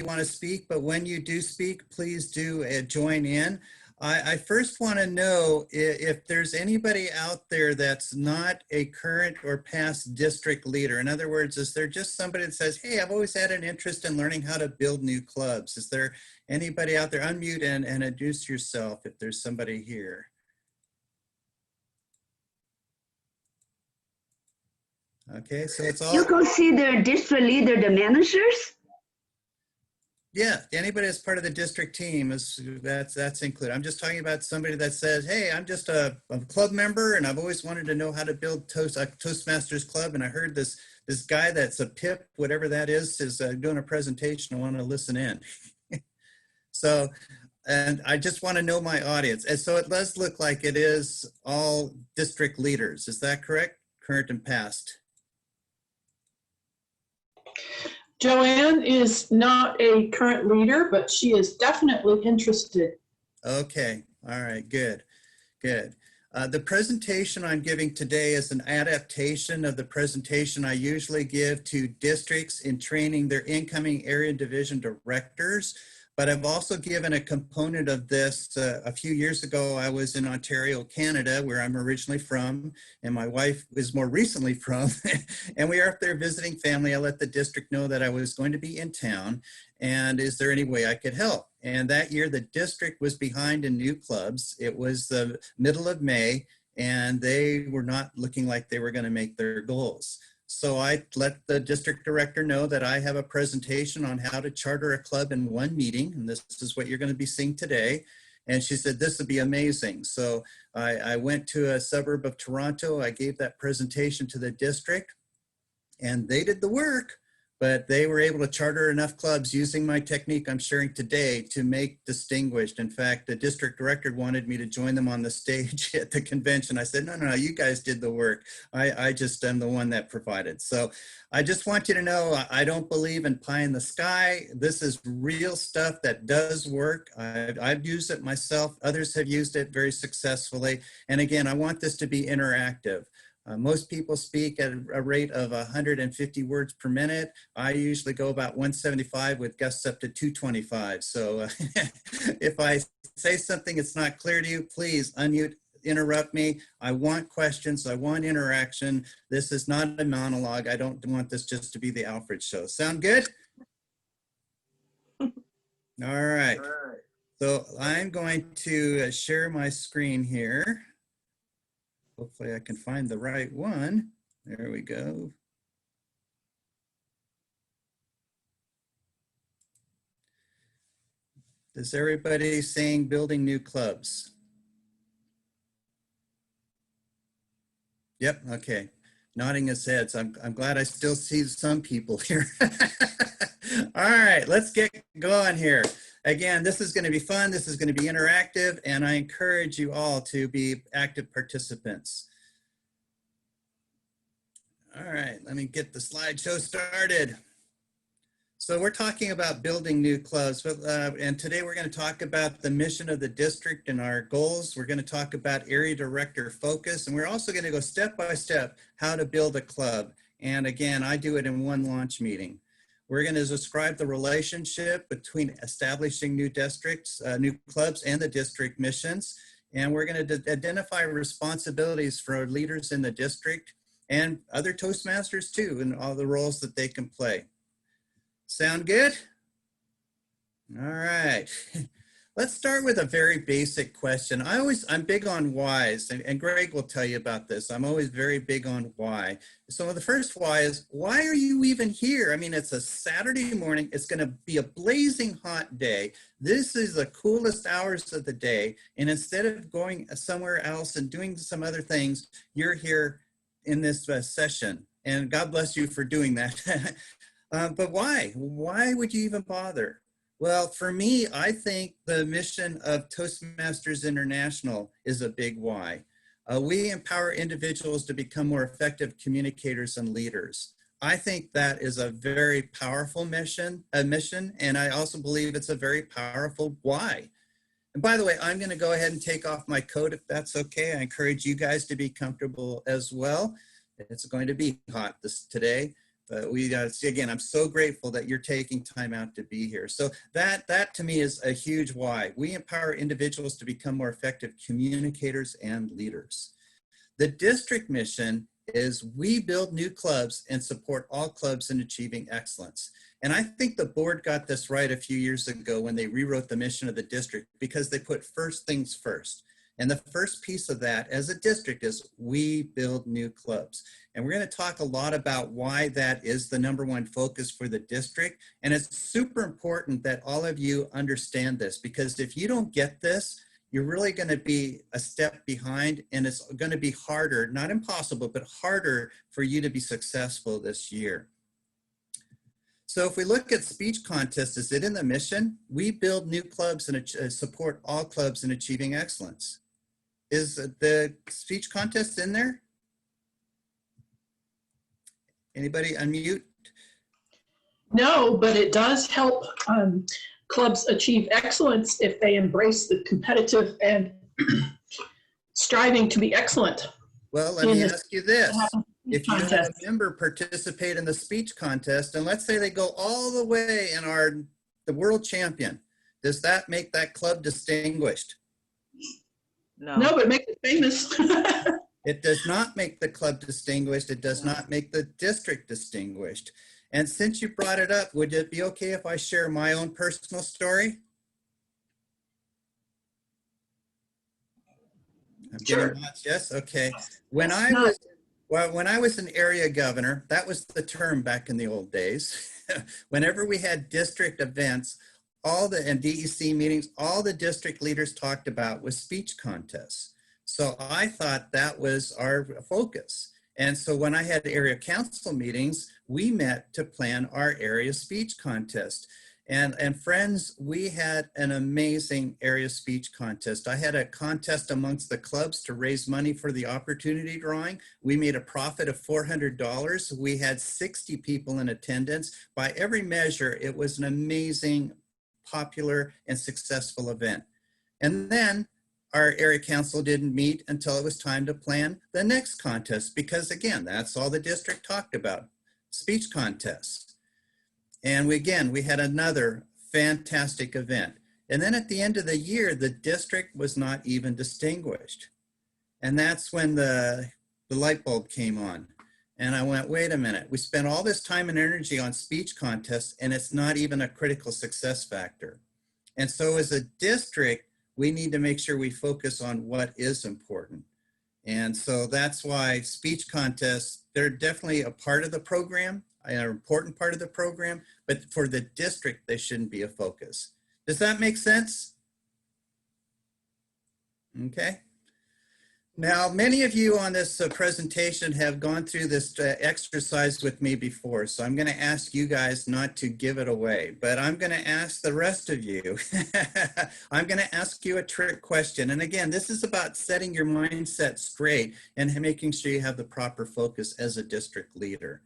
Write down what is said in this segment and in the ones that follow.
want to speak, but when you do speak, please do join in. I first want to know if there's anybody out there that's not a current or past district leader. In other words, is there just somebody that says, hey, I've always had an interest in learning how to build new clubs? Is there anybody out there? Unmute and introduce yourself if there's somebody here. Okay, so it's all— You consider district leader the managers? Yeah, anybody that's part of the district team that's included. I'm just talking about somebody that says, hey, I'm just a club member and I've always wanted to know how to build a Toastmasters club. And I heard this guy that's a PIP, whatever that is doing a presentation. I want to listen in. So, and I just want to know my audience. And so it does look like it is all district leaders. Is that correct? Current and past. Joanne is not a current leader, but she is definitely interested. Okay, all right, good, good. The presentation I'm giving today is an adaptation of the presentation I usually give to districts in training their incoming area division directors. But I've also given a component of this. A few years ago, I was in Ontario, Canada, where I'm originally from, and my wife is more recently from. And we are up there visiting family. I let the district know that I was going to be in town, and is there any way I could help? And that year, the district was behind in new clubs. It was the middle of May, and they were not looking like they were going to make their goals. So I let the district director know that I have a presentation on how to charter a club in one meeting. And this is what you're going to be seeing today. And she said, this would be amazing. So I went to a suburb of Toronto. I gave that presentation to the district and they did the work, but they were able to charter enough clubs using my technique I'm sharing today to make distinguished. In fact, the district director wanted me to join them on the stage at the convention. I said, no, you guys did the work. I just am the one that provided. So I just want you to know, I don't believe in pie in the sky. This is real stuff that does work. I've used it myself. Others have used it very successfully. And again, I want this to be interactive. Most people speak at a rate of 150 words per minute. I usually go about 175 with gusts up to 225. So if I say something that's not clear to you, please unmute, interrupt me. I want questions. I want interaction. This is not a monologue. I don't want this just to be the Alfred show. Sound good? All right. So I'm going to share my screen here. Hopefully I can find the right one. There we go. Is everybody saying building new clubs? Yep, okay. Nodding his heads. I'm glad I still see some people here. All right, let's get going here. Again, this is going to be fun. This is going to be interactive, and I encourage you all to be active participants. All right, let me get the slideshow started. So we're talking about building new clubs, and today we're going to talk about the mission of the district and our goals. We're going to talk about area director focus, and we're also going to go step by step how to build a club. And again, I do it in one launch meeting. We're going to describe the relationship between establishing new districts, new clubs, and the district missions. And we're going to identify responsibilities for our leaders in the district and other Toastmasters too, and all the roles that they can play. Sound good? All right. Let's start with a very basic question. I'm big on whys, and Greg will tell you about this. I'm always very big on why. So the first why is, why are you even here? I mean, it's a Saturday morning. It's going to be a blazing hot day. This is the coolest hours of the day. And instead of going somewhere else and doing some other things, you're here in this session. And God bless you for doing that. But why? Why would you even bother? Well, for me, I think the mission of Toastmasters International is a big why. We empower individuals to become more effective communicators and leaders. I think that is a very powerful mission, and I also believe it's a very powerful why. And by the way, I'm going to go ahead and take off my coat if that's okay. I encourage you guys to be comfortable as well. It's going to be hot today. But again, I'm so grateful that you're taking time out to be here. So that to me is a huge why. We empower individuals to become more effective communicators and leaders. The district mission is we build new clubs and support all clubs in achieving excellence. And I think the board got this right a few years ago when they rewrote the mission of the district, because they put first things first. And the first piece of that as a district is we build new clubs. And we're going to talk a lot about why that is the #1 focus for the district. And it's super important that all of you understand this, because if you don't get this, you're really going to be a step behind, and it's going to be harder, not impossible, but harder for you to be successful this year. So if we look at speech contests, is it in the mission? We build new clubs and support all clubs in achieving excellence. Is the speech contest in there? Anybody unmute? No, but it does help clubs achieve excellence if they embrace the competitive and striving to be excellent. Well, let me ask you this. If you have a member participate in the speech contest, and let's say they go all the way and are the world champion, does that make that club distinguished? No, but it makes it famous. It does not make the club distinguished. It does not make the district distinguished. And since you brought it up, would it be okay if I share my own personal story? I'm Sure. getting lots, yes? Okay. When I was an area governor, that was the term back in the old days. Whenever we had district events, and DEC meetings, all the district leaders talked about was speech contests. So I thought that was our focus. And so when I had area council meetings, we met to plan our area speech contest. And friends, we had an amazing area speech contest. I had a contest amongst the clubs to raise money for the opportunity drawing. We made a profit of $400. We had 60 people in attendance. By every measure, it was an amazing, popular, and successful event. And then our area council didn't meet until it was time to plan the next contest, because again, that's all the district talked about, speech contests. And we had another fantastic event. And then at the end of the year, the district was not even distinguished. And that's when the light bulb came on. And I went, wait a minute, we spent all this time and energy on speech contests, and it's not even a critical success factor. And so as a district, we need to make sure we focus on what is important. And so that's why speech contests, they're definitely a part of the program, an important part of the program, but for the district, they shouldn't be a focus. Does that make sense? Okay. Now, many of you on this presentation have gone through this exercise with me before, so I'm going to ask you guys not to give it away, but I'm going to ask the rest of you. I'm going to ask you a trick question. And again, this is about setting your mindset straight and making sure you have the proper focus as a district leader.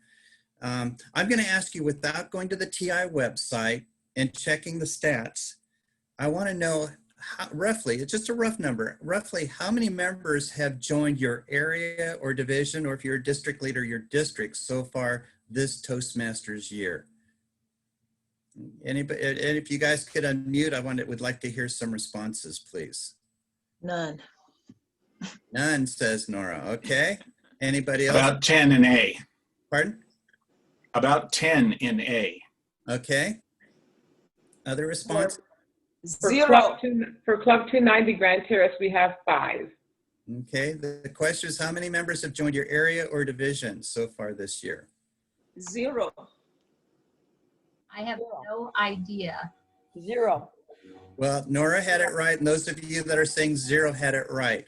I'm going to ask you, without going to the TI website and checking the stats, I want to know roughly, it's just a rough number, roughly how many members have joined your area or division, or if you're a district leader, your district so far this Toastmasters year? Anybody, and if you guys could unmute, would like to hear some responses, please. None. None, says Nora. Okay. Anybody else? About 10 in A. Pardon? About 10 in A. Okay. Other response? Zero. For Club 290 Grand Terrace, we have 5. Okay. The question is, how many members have joined your area or division so far this year? Zero. I have no idea. Zero. Well, Nora had it right, and those of you that are saying 0 had it right.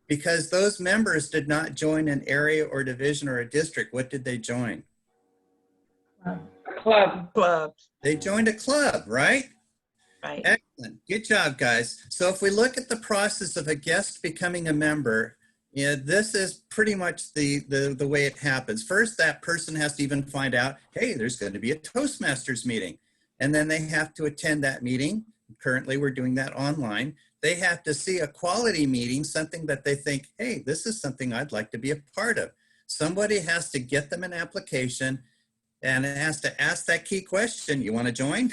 Because those members did not join an area or division or a district. What did they join? A club. Club. They joined a club, right? Right. Excellent. Good job, guys. So if we look at the process of a guest becoming a member, this is pretty much the way it happens. First, that person has to even find out, hey, there's going to be a Toastmasters meeting. And then they have to attend that meeting. Currently, we're doing that online. They have to see a quality meeting, something that they think, hey, this is something I'd like to be a part of. Somebody has to get them an application and it has to ask that key question. You want to join?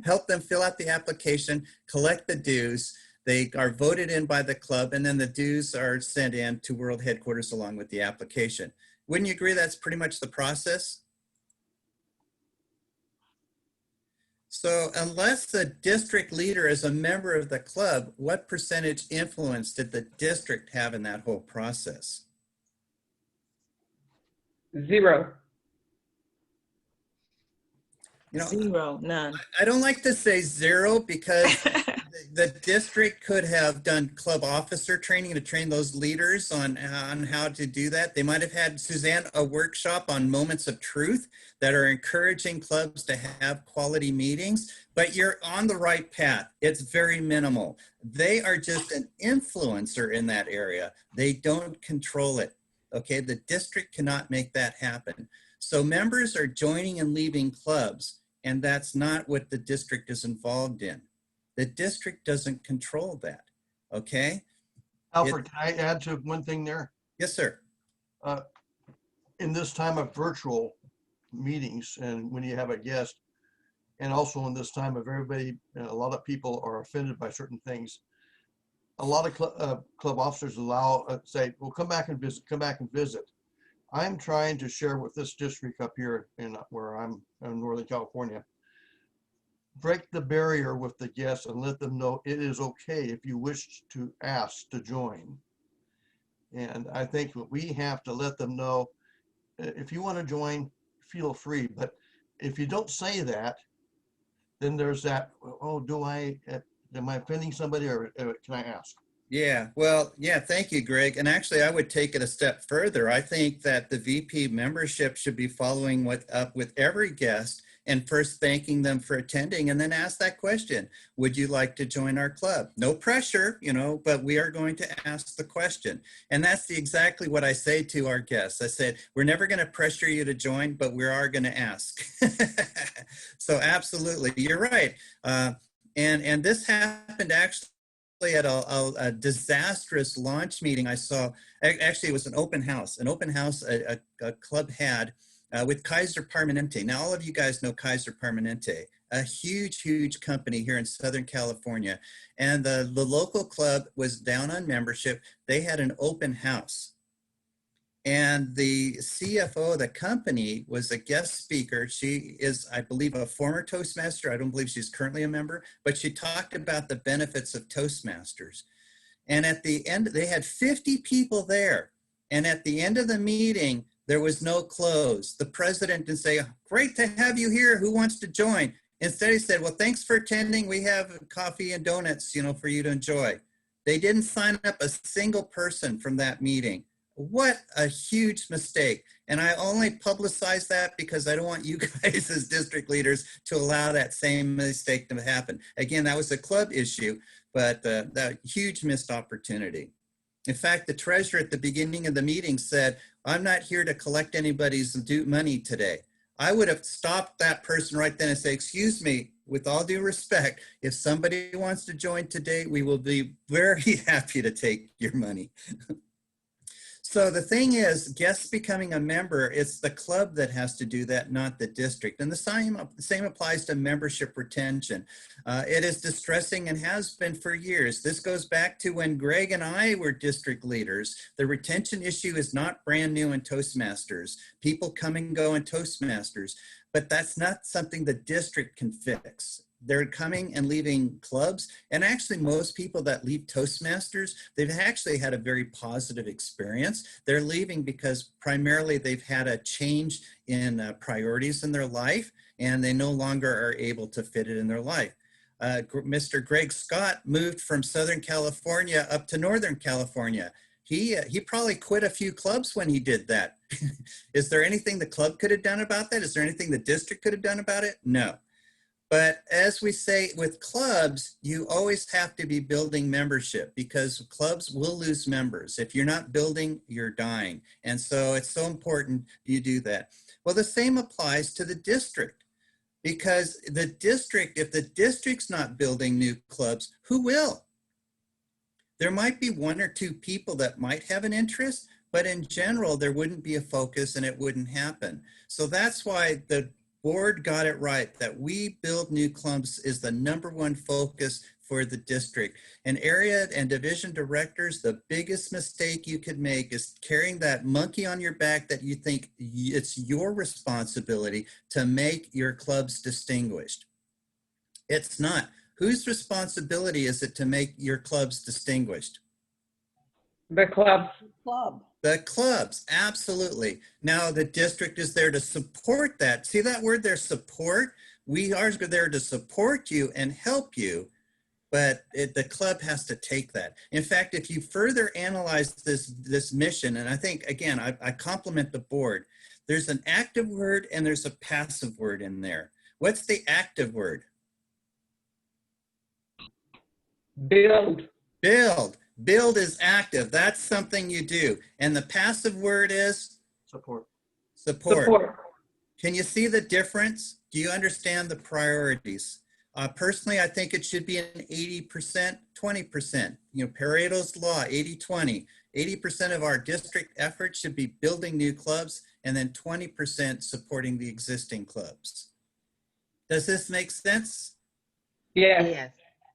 Help them fill out the application, collect the dues. They are voted in by the club, and then the dues are sent in to world headquarters along with the application. Wouldn't you agree that's pretty much the process? So unless the district leader is a member of the club, what percentage influence did the district have in that whole process? 0. You know, 0, none. I don't like to say 0 because the district could have done club officer training to train those leaders on how to do that. They might have had, Suzanne, a workshop on moments of truth that are encouraging clubs to have quality meetings, but you're on the right path. It's very minimal. They are just an influencer in that area. They don't control it. Okay, the district cannot make that happen. So members are joining and leaving clubs, and that's not what the district is involved in. The district doesn't control that, okay? Alfred, can I add to one thing there? Yes, sir. In this time of virtual meetings and when you have a guest, and also in this time of everybody, a lot of people are offended by certain things. A lot of club officers say, well, come back and visit. I'm trying to share with this district up here in where I'm in Northern California, break the barrier with the guests and let them know it is okay if you wish to ask to join. And I think we have to let them know, if you want to join, feel free. But if you don't say that, then there's that, oh, am I offending somebody, or can I ask? Yeah, well, yeah, thank you, Greg. And actually, I would take it a step further. I think that the VP membership should be following up with every guest and first thanking them for attending, and then ask that question, would you like to join our club? No pressure, but we are going to ask the question. And that's exactly what I say to our guests. I said, we're never going to pressure you to join, but we are going to ask. So absolutely, you're right. And this happened actually at a disastrous launch meeting I saw. Actually, it was an open house a club had with Kaiser Permanente. Now, all of you guys know Kaiser Permanente, a huge company here in Southern California. And the local club was down on membership. They had an open house. And the CFO of the company was a guest speaker. She is, I believe, a former Toastmaster. I don't believe she's currently a member, but she talked about the benefits of Toastmasters. And at the end, they had 50 people there. And at the end of the meeting, there was no close. The president didn't say, great to have you here. Who wants to join? Instead, he said, well, thanks for attending. We have coffee and donuts, for you to enjoy. They didn't sign up a single person from that meeting. What a huge mistake. And I only publicize that because I don't want you guys as district leaders to allow that same mistake to happen. Again, that was a club issue, but that huge missed opportunity. In fact, the treasurer at the beginning of the meeting said, I'm not here to collect anybody's money today. I would have stopped that person right then and say, excuse me, with all due respect, if somebody wants to join today, we will be very happy to take your money. So the thing is, guests becoming a member, it's the club that has to do that, not the district. And the same applies to membership retention. It is distressing and has been for years. This goes back to when Greg and I were district leaders. The retention issue is not brand new in Toastmasters. People come and go in Toastmasters, but that's not something the district can fix. They're coming and leaving clubs. And actually, most people that leave Toastmasters, they've actually had a very positive experience. They're leaving because primarily they've had a change in priorities in their life, and they no longer are able to fit it in their life. Mr. Greg Scott moved from Southern California up to Northern California. He probably quit a few clubs when he did that. Is there anything the club could have done about that? Is there anything the district could have done about it? No. But as we say with clubs, you always have to be building membership because clubs will lose members. If you're not building, you're dying. And so it's so important you do that. Well, the same applies to the district because the district, if the district's not building new clubs, who will? There might be one or two people that might have an interest, but in general, there wouldn't be a focus and it wouldn't happen. So that's why the board got it right, that we build new clubs is the #1 focus for the district. And area and division directors, the biggest mistake you could make is carrying that monkey on your back that you think it's your responsibility to make your clubs distinguished. It's not. Whose responsibility is it to make your clubs distinguished? The clubs. Club. The clubs, absolutely. Now the district is there to support that. See that word there, support? We are there to support you and help you, but the club has to take that. In fact, if you further analyze this mission, and I think, again, I compliment the board, there's an active word and there's a passive word in there. What's the active word? Build. Build. Build is active. That's something you do. And the passive word is? Support. Support. Support. Can you see the difference? Do you understand the priorities? Personally, I think it should be an 80%, 20%. You know, Pareto's law, 80-20. 80% of our district effort should be building new clubs and then 20% supporting the existing clubs. Does this make sense? Yes.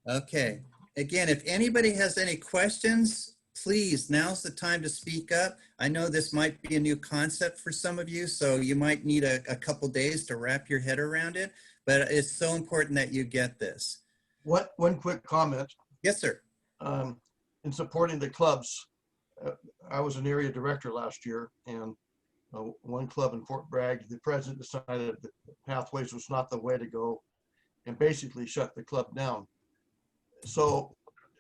Okay. Again, if anybody has any questions, please, now's the time to speak up. I know this might be a new concept for some of you, so you might need a couple days to wrap your head around it, but it's so important that you get this. One quick comment. Yes, sir. In supporting the clubs, I was an area director last year, and one club in Fort Bragg, the president decided that Pathways was not the way to go and basically shut the club down. So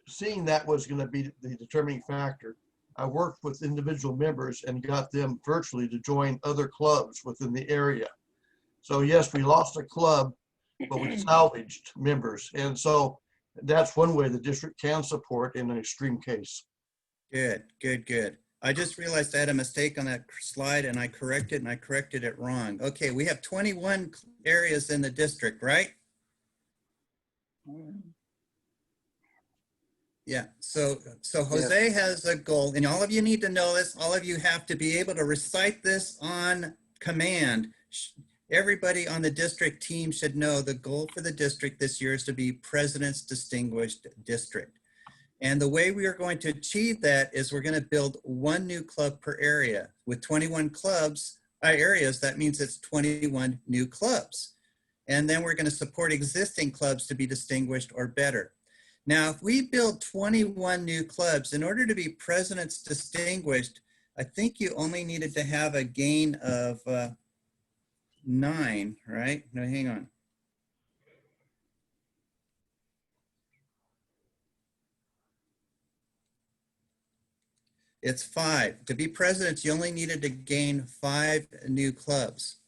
seeing that was going to be the determining factor, I worked with individual members and got them virtually to join other clubs within the area. So yes, we lost a club, but we salvaged members. And so that's one way the district can support in an extreme case. Good, good, good. I just realized I had a mistake on that slide and I corrected it wrong. Okay, we have 21 areas in the district, right? Yeah, so Jose has a goal, and all of you need to know this. All of you have to be able to recite this on command. Everybody on the district team should know the goal for the district this year is to be President's Distinguished District. And the way we are going to achieve that is we're going to build 1 new club per area. With 21 clubs, areas, that means it's 21 new clubs. And then we're going to support existing clubs to be distinguished or better. Now, if we build 21 new clubs, in order to be President's Distinguished, I think you only needed to have a gain of 9, right? No, hang on. It's 5. To be presidents, you only needed to gain 5 new clubs.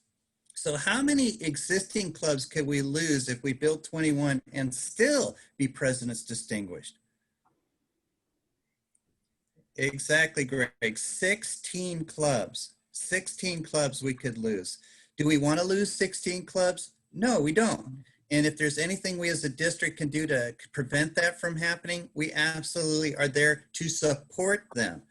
So how many existing clubs could we lose if we built 21 and still be President's Distinguished? Exactly, Greg. 16 clubs. 16 clubs we could lose. Do we want to lose 16 clubs? No, we don't. And if there's anything we as a district can do to prevent that from happening, we absolutely are there to support them.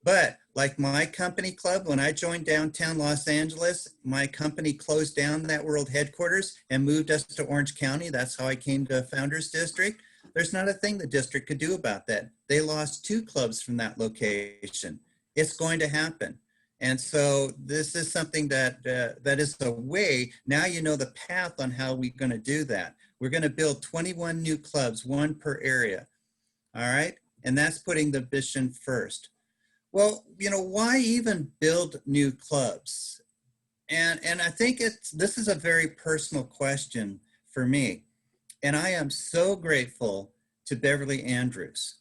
But like my company club, when I joined downtown Los Angeles, my company closed down that world headquarters and moved us to Orange County. That's how I came to Founders District. There's not a thing the district could do about that. They lost 2 clubs from that location. It's going to happen. And so this is something that that is a way, now you know the path on how we're going to do that. We're going to build 21 new clubs, 1 per area. All right. And that's putting the mission first. Well, you know, why even build new clubs? And I think this is a very personal question for me. And I am so grateful to Beverly Andrews.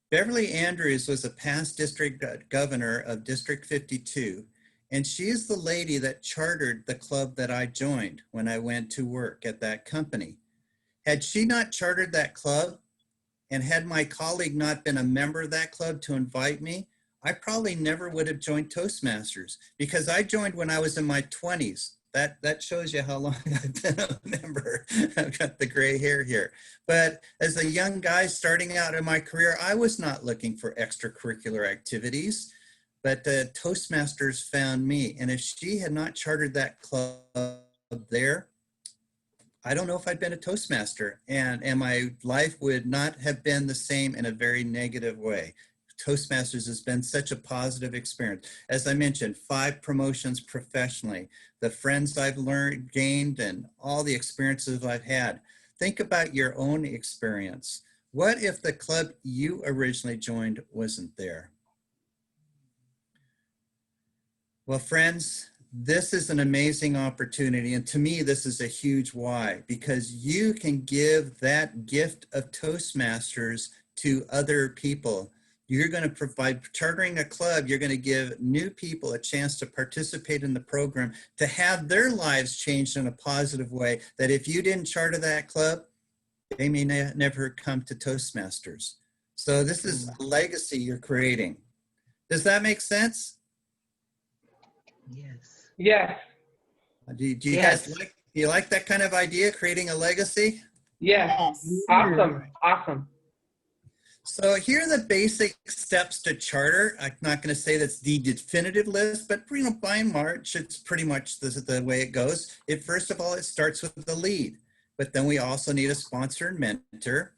Beverly Andrews was a past district governor of District 52, and she is the lady that chartered the club that I joined when I went to work at that company. Had she not chartered that club, and had my colleague not been a member of that club to invite me, I probably never would have joined Toastmasters, because I joined when I was in my 20s. That shows you how long I've been a member. I've got the gray hair here. But as a young guy starting out in my career, I was not looking for extracurricular activities. but Toastmasters found me. And if she had not chartered that club there, I don't know if I'd been a Toastmaster, and my life would not have been the same in a very negative way. Toastmasters has been such a positive experience. As I mentioned, 5 promotions professionally, the friends I've gained, and all the experiences I've had. Think about your own experience. What if the club you originally joined wasn't there? Well, friends, this is an amazing opportunity. And to me, this is a huge why, because you can give that gift of Toastmasters to other people. You're going to provide, chartering a club, you're going to give new people a chance to participate in the program, to have their lives changed in a positive way, that if you didn't charter that club, they may never come to Toastmasters. So this is a legacy you're creating. Does that make sense? Yes. Do you Yes. guys like, do you like that kind of idea, creating a legacy? Yes. Awesome. Awesome. So here are the basic steps to charter. I'm not going to say that's the definitive list, but by and large, it's pretty much the way it goes. First of all, it starts with the lead, but then we also need a sponsor and mentor.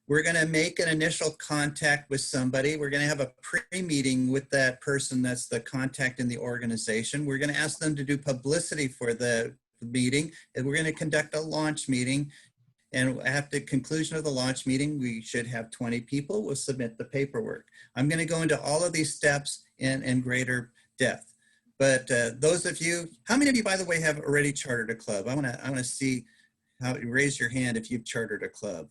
We're going to make an initial contact with somebody. We're going to have a pre-meeting with that person that's the contact in the organization. We're going to ask them to do publicity for the meeting, and we're going to conduct a launch meeting. And at the conclusion of the launch meeting, we should have 20 people. We'll submit the paperwork. I'm going to go into all of these steps in greater depth. But those of you, how many of you, by the way, have already chartered a club? I want to see how, raise your hand if you've chartered a club.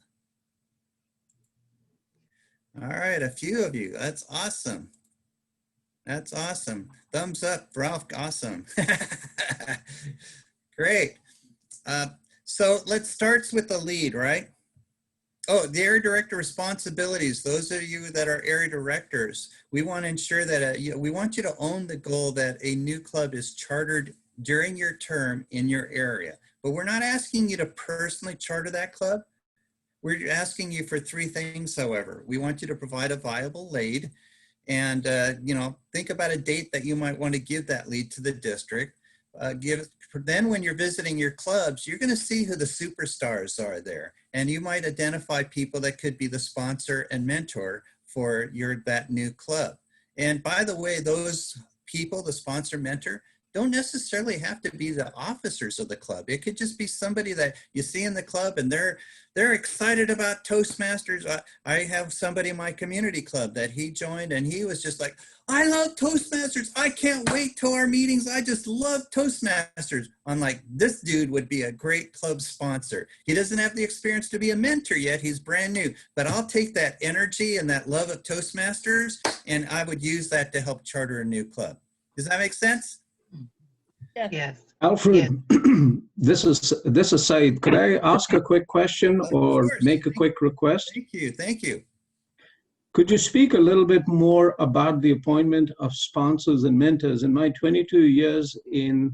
All right, a few of you. That's awesome. That's awesome. Thumbs up, Ralph. Awesome. Great. So let's start with the lead, right? Oh, the area director responsibilities. Those of you that are area directors, we want to ensure that we want you to own the goal that a new club is chartered during your term in your area. But we're not asking you to personally charter that club. We're asking you for 3 things, however. We want you to provide a viable lead, and think about a date that you might want to give that lead to the district. Then when you're visiting your clubs, you're going to see who the superstars are there, and you might identify people that could be the sponsor and mentor for that new club. And by the way, those people, the sponsor mentor, don't necessarily have to be the officers of the club. It could just be somebody that you see in the club and they're excited about Toastmasters. I have somebody in my community club that he joined, and he was just like, I love Toastmasters. I can't wait to our meetings. I just love Toastmasters. I'm like, this dude would be a great club sponsor. He doesn't have the experience to be a mentor yet. He's brand new, but I'll take that energy and that love of Toastmasters, and I would use that to help charter a new club. Does that make sense? Yes. Alfred, this is Said. Could I ask a quick question or make a quick request? Thank you. Could you speak a little bit more about the appointment of sponsors and mentors? In my 22 years in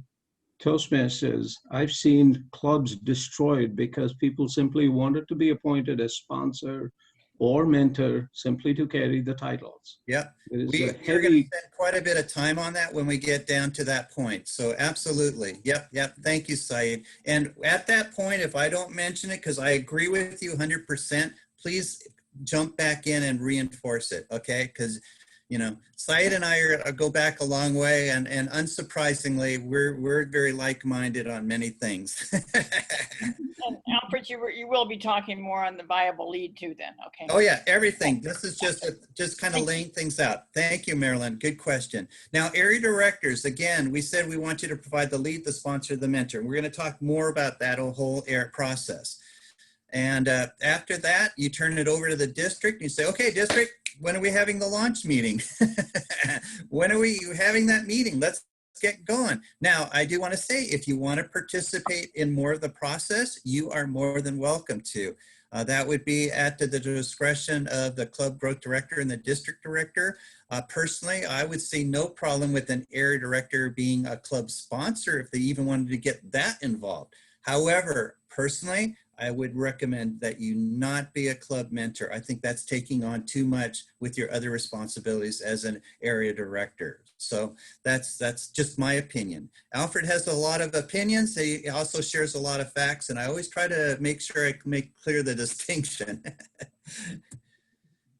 Toastmasters, I've seen clubs destroyed because people simply wanted to be appointed as sponsor or mentor simply to carry the titles. Yep. We're going to spend quite a bit of time on that when we get down to that point. So absolutely. Yep. Thank you, Saeed. And at that point, if I don't mention it, because I agree with you 100%, please jump back in and reinforce it, okay? Because, Saeed and I go back a long way, and unsurprisingly, we're very like-minded on many things. And Alfred, you will be talking more on the viable lead too then, okay? Oh yeah, everything. This is just kind of laying things out. Thank you, Marilyn. Good question. Now, area directors, again, we said we want you to provide the lead, the sponsor, the mentor. We're going to talk more about that whole process. And after that, you turn it over to the district and you say, okay, district, when are we having the launch meeting? When are we having that meeting? Let's get going. Now, I do want to say, if you want to participate in more of the process, you are more than welcome to. That would be at the discretion of the club growth director and the district director. Personally, I would see no problem with an area director being a club sponsor if they even wanted to get that involved. However, personally, I would recommend that you not be a club mentor. I think that's taking on too much with your other responsibilities as an area director. So that's just my opinion. Alfred has a lot of opinions. He also shares a lot of facts, and I always try to make sure I make clear the distinction.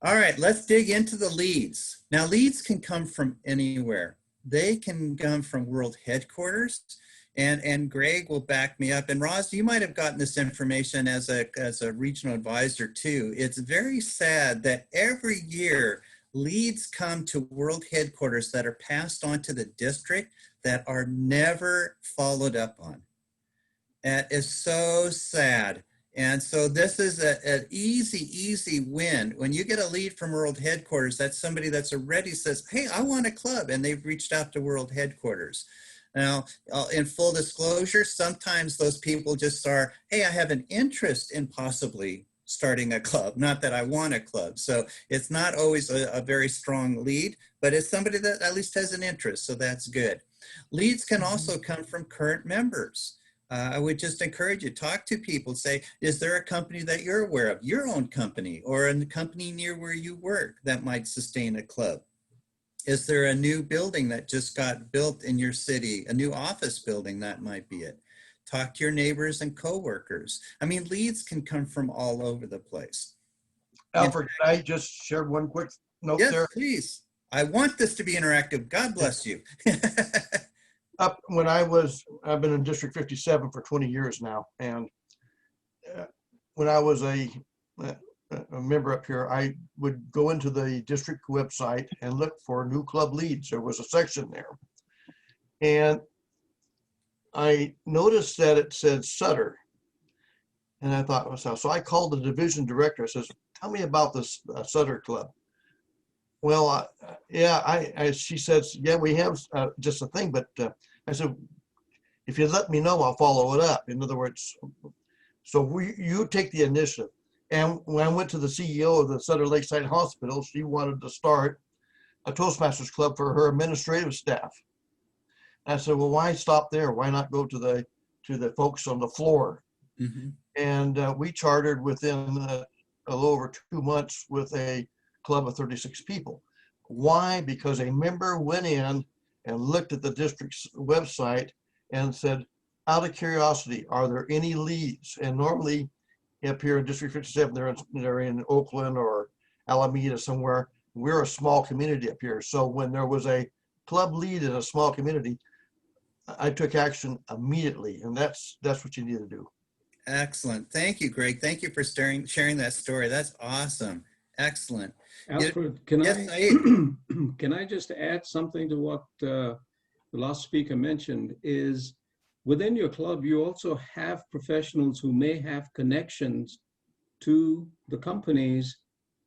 All right, let's dig into the leads. Now, leads can come from anywhere. They can come from world headquarters, and Greg will back me up. And Roz, you might have gotten this information as a regional advisor too. It's very sad that every year leads come to world headquarters that are passed on to the district that are never followed up on. That is so sad. And so this is an easy win. When you get a lead from world headquarters, that's somebody that's already says, hey, I want a club, and they've reached out to world headquarters. Now, in full disclosure, sometimes those people just are, hey, I have an interest in possibly starting a club, not that I want a club. So it's not always a very strong lead, but it's somebody that at least has an interest, so that's good. Leads can also come from current members. I would just encourage you, talk to people, say, is there a company that you're aware of, your own company, or a company near where you work that might sustain a club? Is there a new building that just got built in your city, a new office building? That might be it. Talk to your neighbors and coworkers. I mean, leads can come from all over the place. Alfred, can I just share one quick note Yes, there? please. I want this to be interactive. God bless you. I've been in District 57 for 20 years now, and when I was a member up here, I would go into the district website and look for new club leads. There was a section there, and I noticed that it said Sutter, and I thought, so I called the division director. I says, tell me about this Sutter club. Well, she says, yeah, we have just a thing, but I said, if you let me know, I'll follow it up. In other words, so you take the initiative. And when I went to the CEO of the Sutter Lakeside Hospital, she wanted to start a Toastmasters club for her administrative staff. I said, well, why stop there? Why not go to the folks on the floor? Mm-hmm. And we chartered within a little over 2 months with a club of 36 people. Why? Because a member went in and looked at the district's website and said, out of curiosity, are there any leads? And normally up here in District 57, they're in Oakland or Alameda somewhere. We're a small community up here. So when there was a club lead in a small community, I took action immediately, and that's what you need to do. Excellent. Thank you, Greg. Thank you for sharing that story. That's awesome. Excellent. Alfred, can Yes, can I just add something to what the last speaker mentioned? Is within your club, you also have professionals who may have connections to the companies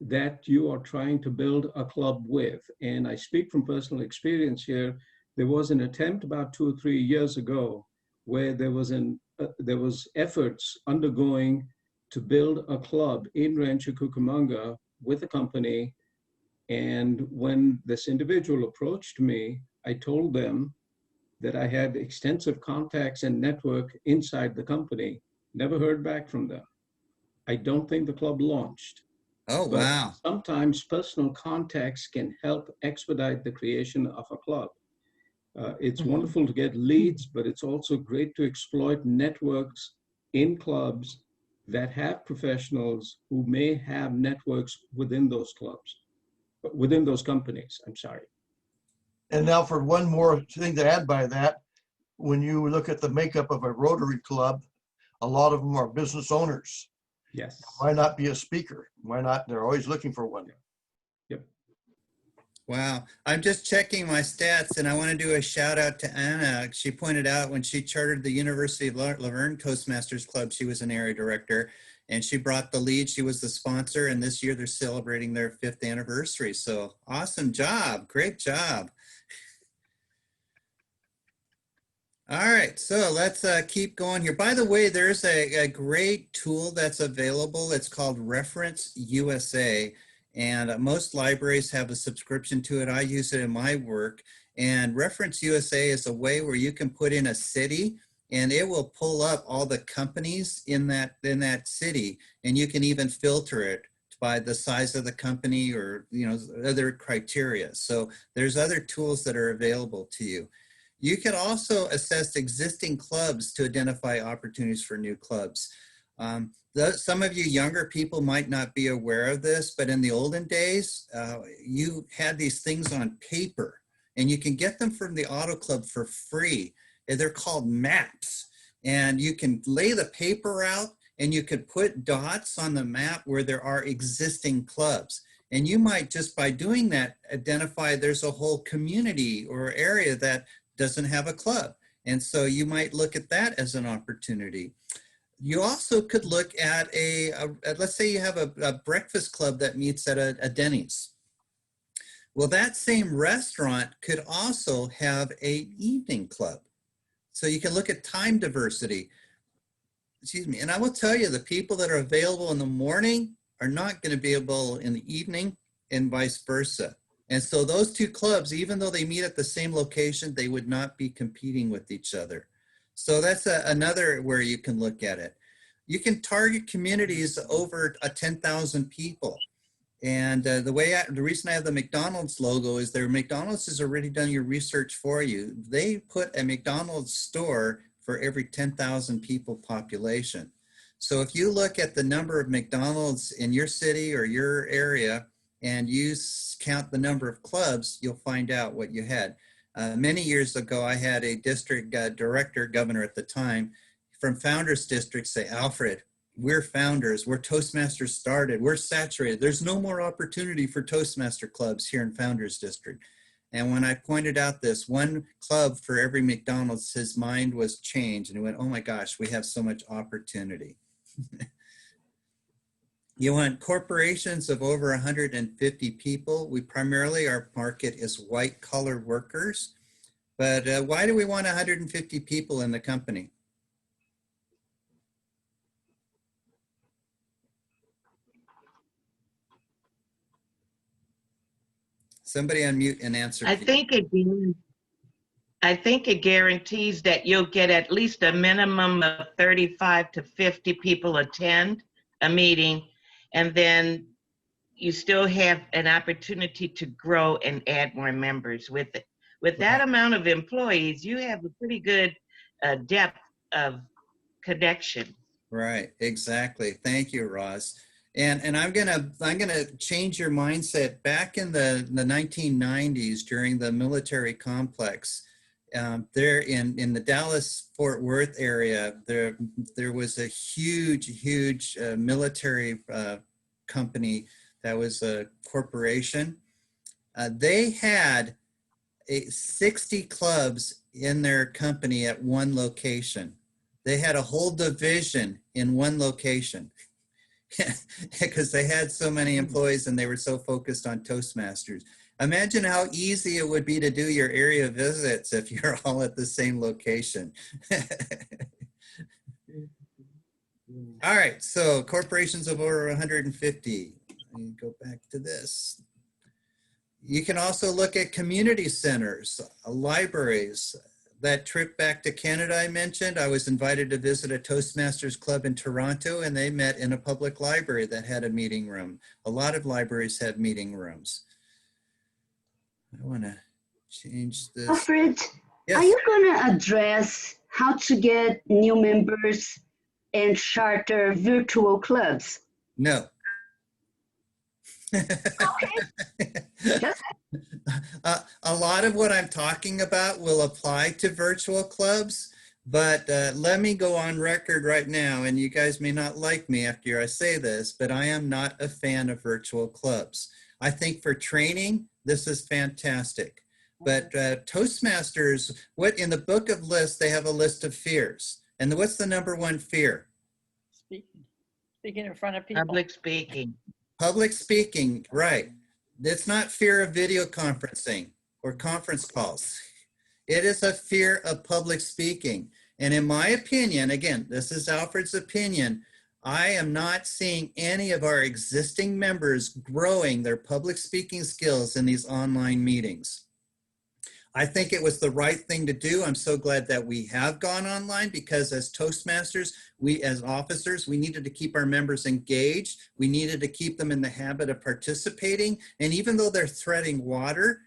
that you are trying to build a club with. And I speak from personal experience here. There was an attempt about 2 or 3 years ago where there was efforts undergoing to build a club in Rancho Cucamonga with a company. And when this individual approached me, I told them that I had extensive contacts and network inside the company. Never heard back from them. I don't think the club launched. Oh, But wow. sometimes personal contacts can help expedite the creation of a club. It's wonderful to get leads, but it's also great to exploit networks in clubs that have professionals who may have networks within those clubs, within those companies, I'm sorry. And now for one more thing to add by that, when you look at the makeup of a Rotary Club, a lot of them are business owners. Yes. Why not be a speaker? Why not? They're always looking for one. Yep. Wow. I'm just checking my stats, and I want to do a shout out to Anna. She pointed out when she chartered the University of Laverne Toastmasters Club, she was an area director, and she brought the lead. She was the sponsor, and this year they're celebrating their 5th anniversary. So awesome job. Great job. All right, so let's keep going here. By the way, there's a great tool that's available. It's called Reference USA. And most libraries have a subscription to it. I use it in my work. And Reference USA is a way where you can put in a city and it will pull up all the companies in that city, and you can even filter it by the size of the company or other criteria. So there's other tools that are available to you. You can also assess existing clubs to identify opportunities for new clubs. Some of you younger people might not be aware of this, but in the olden days, you had these things on paper, and you can get them from the Auto Club for free. They're called maps, and you can lay the paper out, and you could put dots on the map where there are existing clubs. And you might, just by doing that, identify there's a whole community or area that doesn't have a club. And so you might look at that as an opportunity. You also could look at let's say you have a breakfast club that meets at a Denny's. Well, that same restaurant could also have an evening club. So you can look at time diversity. Excuse me. And I will tell you, the people that are available in the morning are not going to be able in the evening, and vice versa. And so those two clubs, even though they meet at the same location, they would not be competing with each other. So that's another where you can look at it. You can target communities over 10,000 people. And the reason I have the McDonald's logo is McDonald's has already done your research for you. They put a McDonald's store for every 10,000 people population. So if you look at the number of McDonald's in your city or your area, and you count the number of clubs, you'll find out what you had. Many years ago, I had a district director, governor at the time, from Founders District say, Alfred, we're founders, we're Toastmasters started, we're saturated. There's no more opportunity for Toastmaster clubs here in Founders District. And when I pointed out this one club for every McDonald's, his mind was changed and he went, oh my gosh, we have so much opportunity. You want corporations of over 150 people. We primarily, our market is white collar workers. But why do we want 150 people in the company? Somebody unmute and answer. I think it guarantees that you'll get at least a minimum of 35 to 50 people attend a meeting, and then you still have an opportunity to grow and add more members with it. With that amount of employees, you have a pretty good depth of connection. Right, exactly. Thank you, Roz. And I'm gonna change your mindset. Back in the 1990s, during the military complex, there in the Dallas-Fort Worth area, there was a huge military company that was a corporation. They had 60 clubs in their company at one location. They had a whole division in one location because they had so many employees and they were so focused on Toastmasters. Imagine how easy it would be to do your area visits if you're all at the same location. All right, so corporations of over 150. Let me go back to this. You can also look at community centers, libraries. That trip back to Canada I mentioned, I was invited to visit a Toastmasters club in Toronto, and they met in a public library that had a meeting room. A lot of libraries have meeting rooms. I want to change this. Alfred, Yes. are you going to address how to get new members and charter virtual clubs? No. A lot of what I'm talking about will apply to virtual clubs, but let me go on record right now, and you guys may not like me after I say this, but I am not a fan of virtual clubs. I think for training, this is fantastic. But Toastmasters, what in the book of lists, they have a list of fears. And what's the number one fear? Speaking in front of people. Public speaking. Public speaking, right. It's not fear of video conferencing or conference calls. It is a fear of public speaking. And in my opinion, again, this is Alfred's opinion, I am not seeing any of our existing members growing their public speaking skills in these online meetings. I think it was the right thing to do. I'm so glad that we have gone online, because as Toastmasters, we as officers, we needed to keep our members engaged. We needed to keep them in the habit of participating. And even though they're treading water,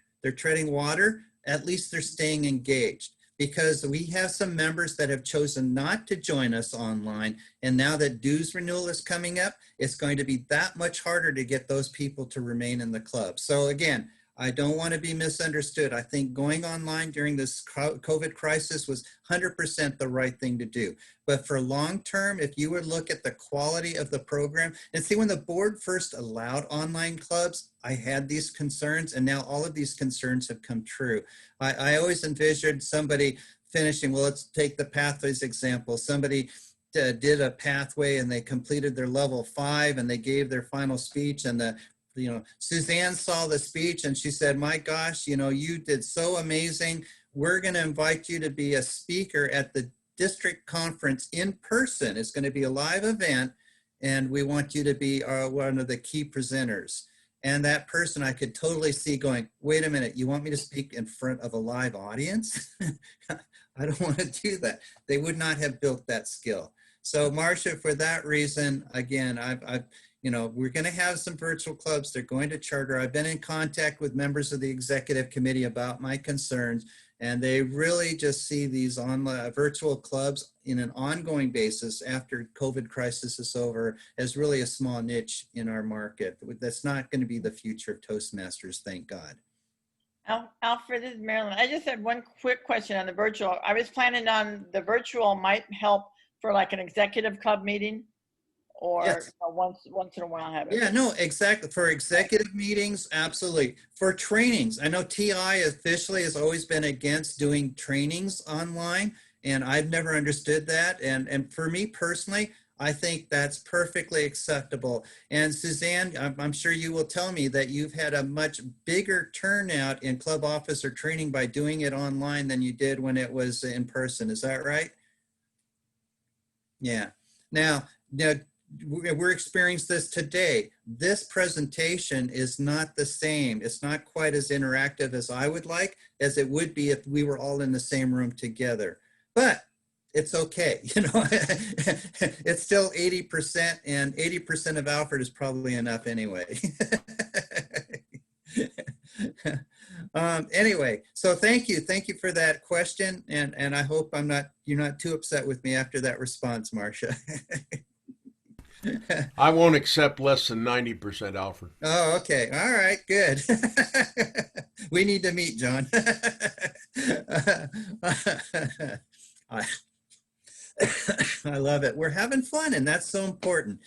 at least they're staying engaged, because we have some members that have chosen not to join us online. And now that dues renewal is coming up, it's going to be that much harder to get those people to remain in the club. So again, I don't want to be misunderstood. I think going online during this COVID crisis was 100% the right thing to do. But for long term, if you would look at the quality of the program, and see, when the board first allowed online clubs, I had these concerns, and now all of these concerns have come true. I always envisioned somebody finishing, well, let's take the pathways example. Somebody did a pathway and they completed their level 5 and they gave their final speech, and Suzanne saw the speech and she said, my gosh, you did so amazing. We're going to invite you to be a speaker at the district conference in person. It's going to be a live event, and we want you to be one of the key presenters. And that person, I could totally see going, wait a minute, you want me to speak in front of a live audience? I don't want to do that. They would not have built that skill. So Marcia, for that reason, again, we're going to have some virtual clubs. They're going to charter. I've been in contact with members of the executive committee about my concerns, and they really just see these online virtual clubs in an ongoing basis after COVID crisis is over as really a small niche in our market. That's not going to be the future of Toastmasters, thank God. Alfred, this is Marilyn. I just had one quick question on the virtual. I was planning on the virtual might help for like an executive club meeting, or Yes. once in a while have it. Yeah, no, exactly. For executive meetings, absolutely. For trainings, I know TI officially has always been against doing trainings online, and I've never understood that. And for me personally, I think that's perfectly acceptable. And Suzanne, I'm sure you will tell me that you've had a much bigger turnout in club officer training by doing it online than you did when it was in person. Is that right? Yeah. Now, we're experiencing this today. This presentation is not the same. It's not quite as interactive as I would like, as it would be if we were all in the same room together. But it's okay. It's still 80%, and 80% of Alfred is probably enough anyway. Anyway, so thank you for that question, and I hope you're not too upset with me after that response, Marcia. I won't accept less than 90%, Alfred. Oh, okay. All right, good. We need to meet, John. I love it. We're having fun, and that's so important.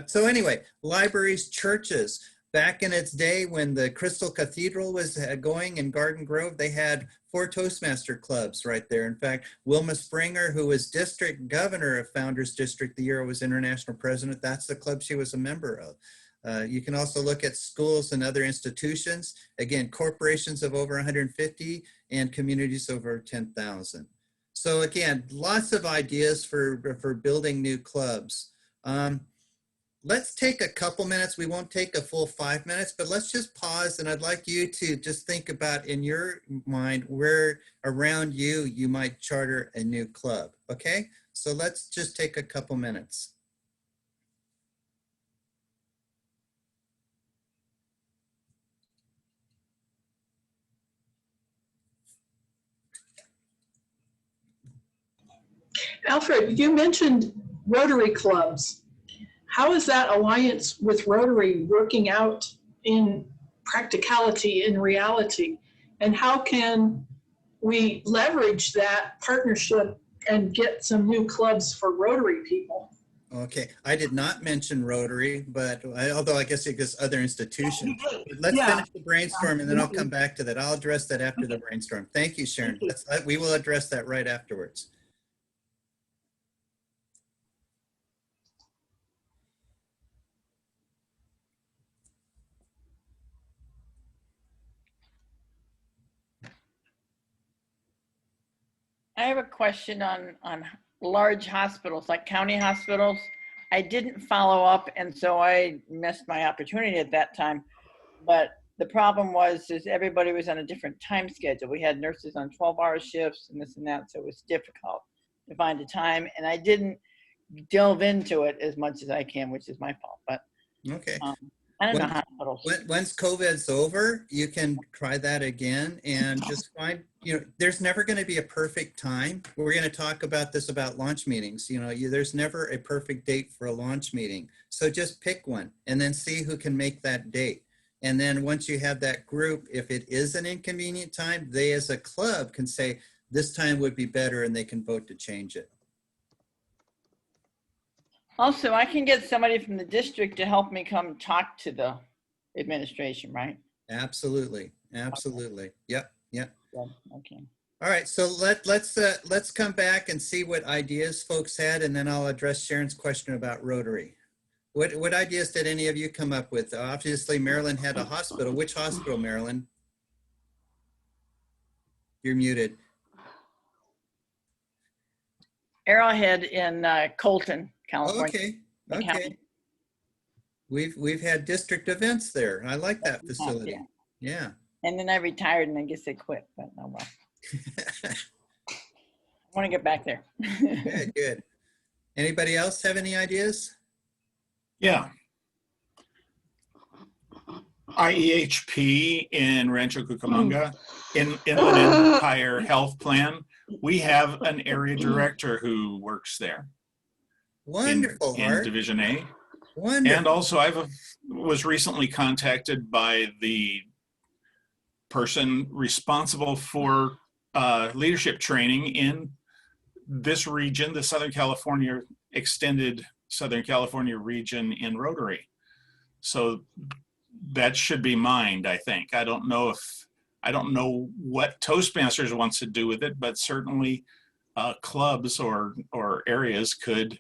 So anyway, libraries, churches. Back in its day when the Crystal Cathedral was going in Garden Grove, they had 4 Toastmaster clubs right there. In fact, Wilma Springer, who was district governor of Founders District the year I was international president, that's the club she was a member of. You can also look at schools and other institutions. Again, corporations of over 150 and communities over 10,000. So again, lots of ideas for building new clubs. Let's take a couple minutes. We won't take a full 5 minutes, but let's just pause, and I'd like you to just think about in your mind where around you might charter a new club, okay? So let's just take a couple minutes. Alfred, you mentioned Rotary clubs. How is that alliance with Rotary working out in practicality, in reality? And how can we leverage that partnership and get some new clubs for Rotary people? Okay, I did not mention Rotary, but although I guess it goes other institutions. Let's finish the brainstorm, and then I'll come back to that. I'll address that after the brainstorm. Thank you, Sharon. We will address that right afterwards. I have a question on large hospitals, like county hospitals. I didn't follow up, and so I missed my opportunity at that time. But the problem was is everybody was on a different time schedule. We had nurses on 12-hour shifts and this and that, so it was difficult to find a time. And I didn't delve into it as much as I can, which is my fault. But Okay. I don't know hospitals. Once COVID's over, you can try that again and just find, there's never going to be a perfect time. We're going to talk about this about launch meetings. There's never a perfect date for a launch meeting. So just pick one and then see who can make that date. And then once you have that group, if it is an inconvenient time, they as a club can say, this time would be better, and they can vote to change it. Also, I can get somebody from the district to help me come talk to the administration, right? Absolutely. Absolutely. Yep. Yep. Okay. All right. So let's come back and see what ideas folks had, and then I'll address Sharon's question about Rotary. What ideas did any of you come up with? Obviously, Maryland had a hospital. Which hospital, Maryland? You're muted. Arrowhead in Colton, California. Okay. Okay. We've had district events there. I like that facility. Yeah. And then I retired, and I guess they quit. But oh well. I want to get back there. Good. Good. Anybody else have any ideas? Yeah. IEHP in Rancho Cucamonga, in Inland Empire Health Plan, we have an area director who works there. Wonderful, in Art. Division A. Wonderful. And also was recently contacted by the person responsible for leadership training in this region, the Southern California extended Southern California region in Rotary. So that should be mined, I think. I don't know what Toastmasters wants to do with it, but certainly clubs or areas could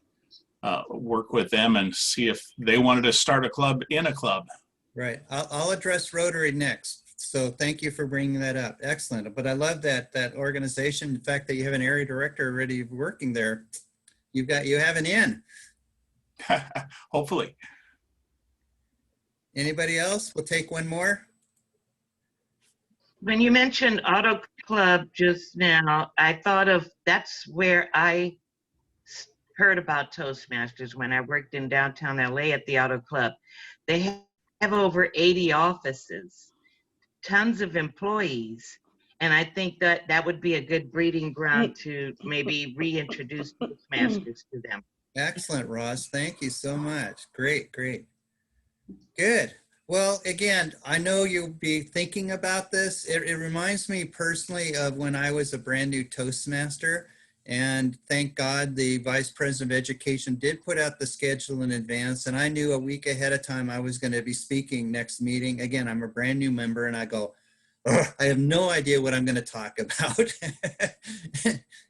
work with them and see if they wanted to start a club in a club. Right. I'll address Rotary next. So thank you for bringing that up. Excellent. But I love that organization. The fact that you have an area director already working there. You have an in. Hopefully. Anybody else? We'll take one more. When you mentioned Auto Club just now, I thought of, that's where I heard about Toastmasters when I worked in downtown LA at the Auto Club. They have over 80 offices, tons of employees, and I think that would be a good breeding ground to maybe reintroduce Toastmasters to them. Excellent, Ross. Thank you so much. Great, great. Good. Well, again, I know you'll be thinking about this. It reminds me personally of when I was a brand new Toastmaster, and thank God the Vice President of Education did put out the schedule in advance, and I knew a week ahead of time I was going to be speaking next meeting. Again, I'm a brand new member, and I go, I have no idea what I'm going to talk about.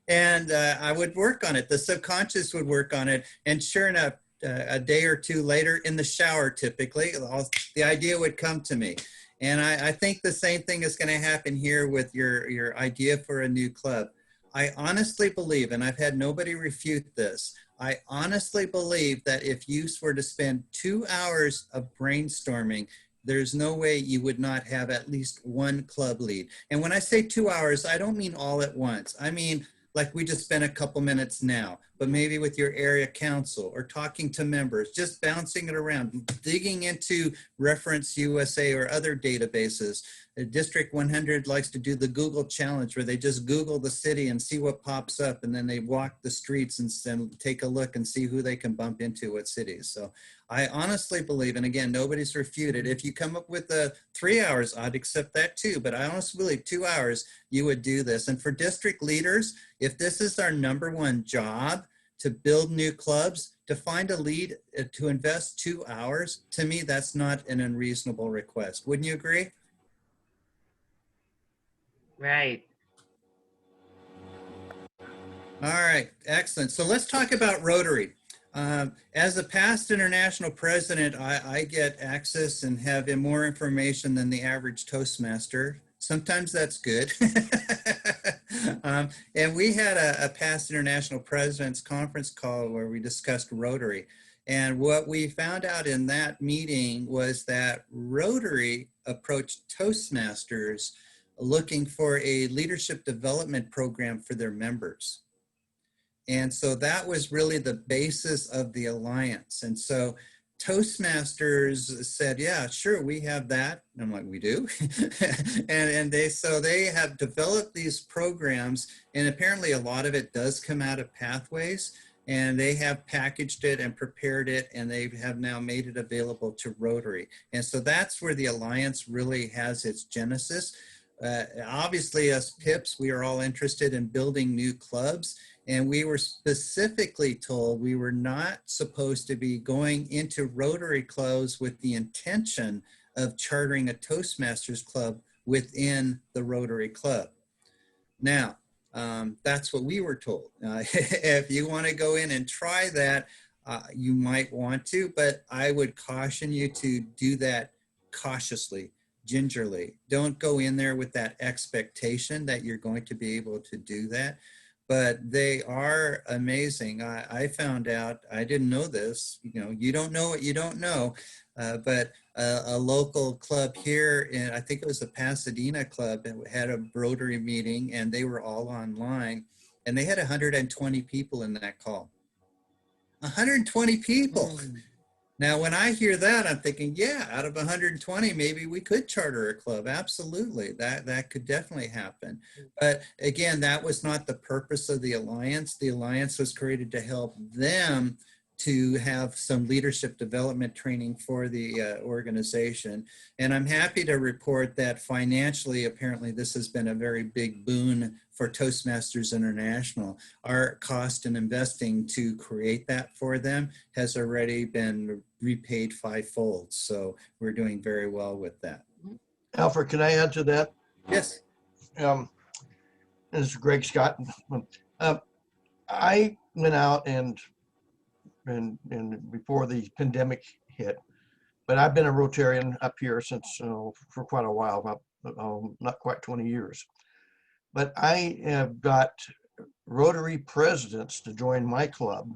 And I would work on it. The subconscious would work on it. And sure enough, a day or two later in the shower, typically, the idea would come to me. And I think the same thing is going to happen here with your idea for a new club. I honestly believe, and I've had nobody refute this, I honestly believe that if you were to spend 2 hours of brainstorming, there's no way you would not have at least one club lead. And when I say 2 hours, I don't mean all at once. I mean, like we just spent a couple minutes now, but maybe with your area council or talking to members, just bouncing it around, digging into Reference USA or other databases. District 100 likes to do the Google challenge where they just Google the city and see what pops up, and then they walk the streets and take a look and see who they can bump into, what cities. So I honestly believe, and again, nobody's refuted, if you come up with 3 hours, I'd accept that too, but I honestly believe 2 hours, you would do this. And for district leaders, if this is our #1 job, to build new clubs, to find a lead, to invest 2 hours, to me, that's not an unreasonable request. Wouldn't you agree? Right. All right, excellent. So let's talk about Rotary. As a past international president, I get access and have more information than the average Toastmaster. Sometimes that's good. And we had a past international president's conference call where we discussed Rotary. And what we found out in that meeting was that Rotary approached Toastmasters looking for a leadership development program for their members. And so that was really the basis of the alliance. And so Toastmasters said, yeah, sure, we have that. And I'm like, we do? and they have developed these programs, and apparently a lot of it does come out of Pathways, and they have packaged it and prepared it, and they have now made it available to Rotary. And so that's where the alliance really has its genesis. Obviously, as PIPs, we are all interested in building new clubs. And we were specifically told we were not supposed to be going into Rotary clubs with the intention of chartering a Toastmasters club within the Rotary Club. Now, that's what we were told. If you want to go in and try that, you might want to, but I would caution you to do that cautiously, gingerly. Don't go in there with that expectation that you're going to be able to do that. But they are amazing. I found out, I didn't know this, you don't know what you don't know, but a local club here, I think it was the Pasadena club, had a Rotary meeting, and they were all online, and they had 120 people in that call. 120 people. Now, when I hear that, I'm thinking, yeah, out of 120, maybe we could charter a club. Absolutely. That could definitely happen. But again, that was not the purpose of the alliance. The alliance was created to help them to have some leadership development training for the organization. And I'm happy to report that financially, apparently, this has been a very big boon for Toastmasters International. Our cost in investing to create that for them has already been repaid fivefold. So we're doing very well with that. Alfred, can I add to that? Yes. This is Greg Scott. I went out and before the pandemic hit, but I've been a Rotarian up here since for quite a while, about not quite 20 years. But I have got Rotary presidents to join my club.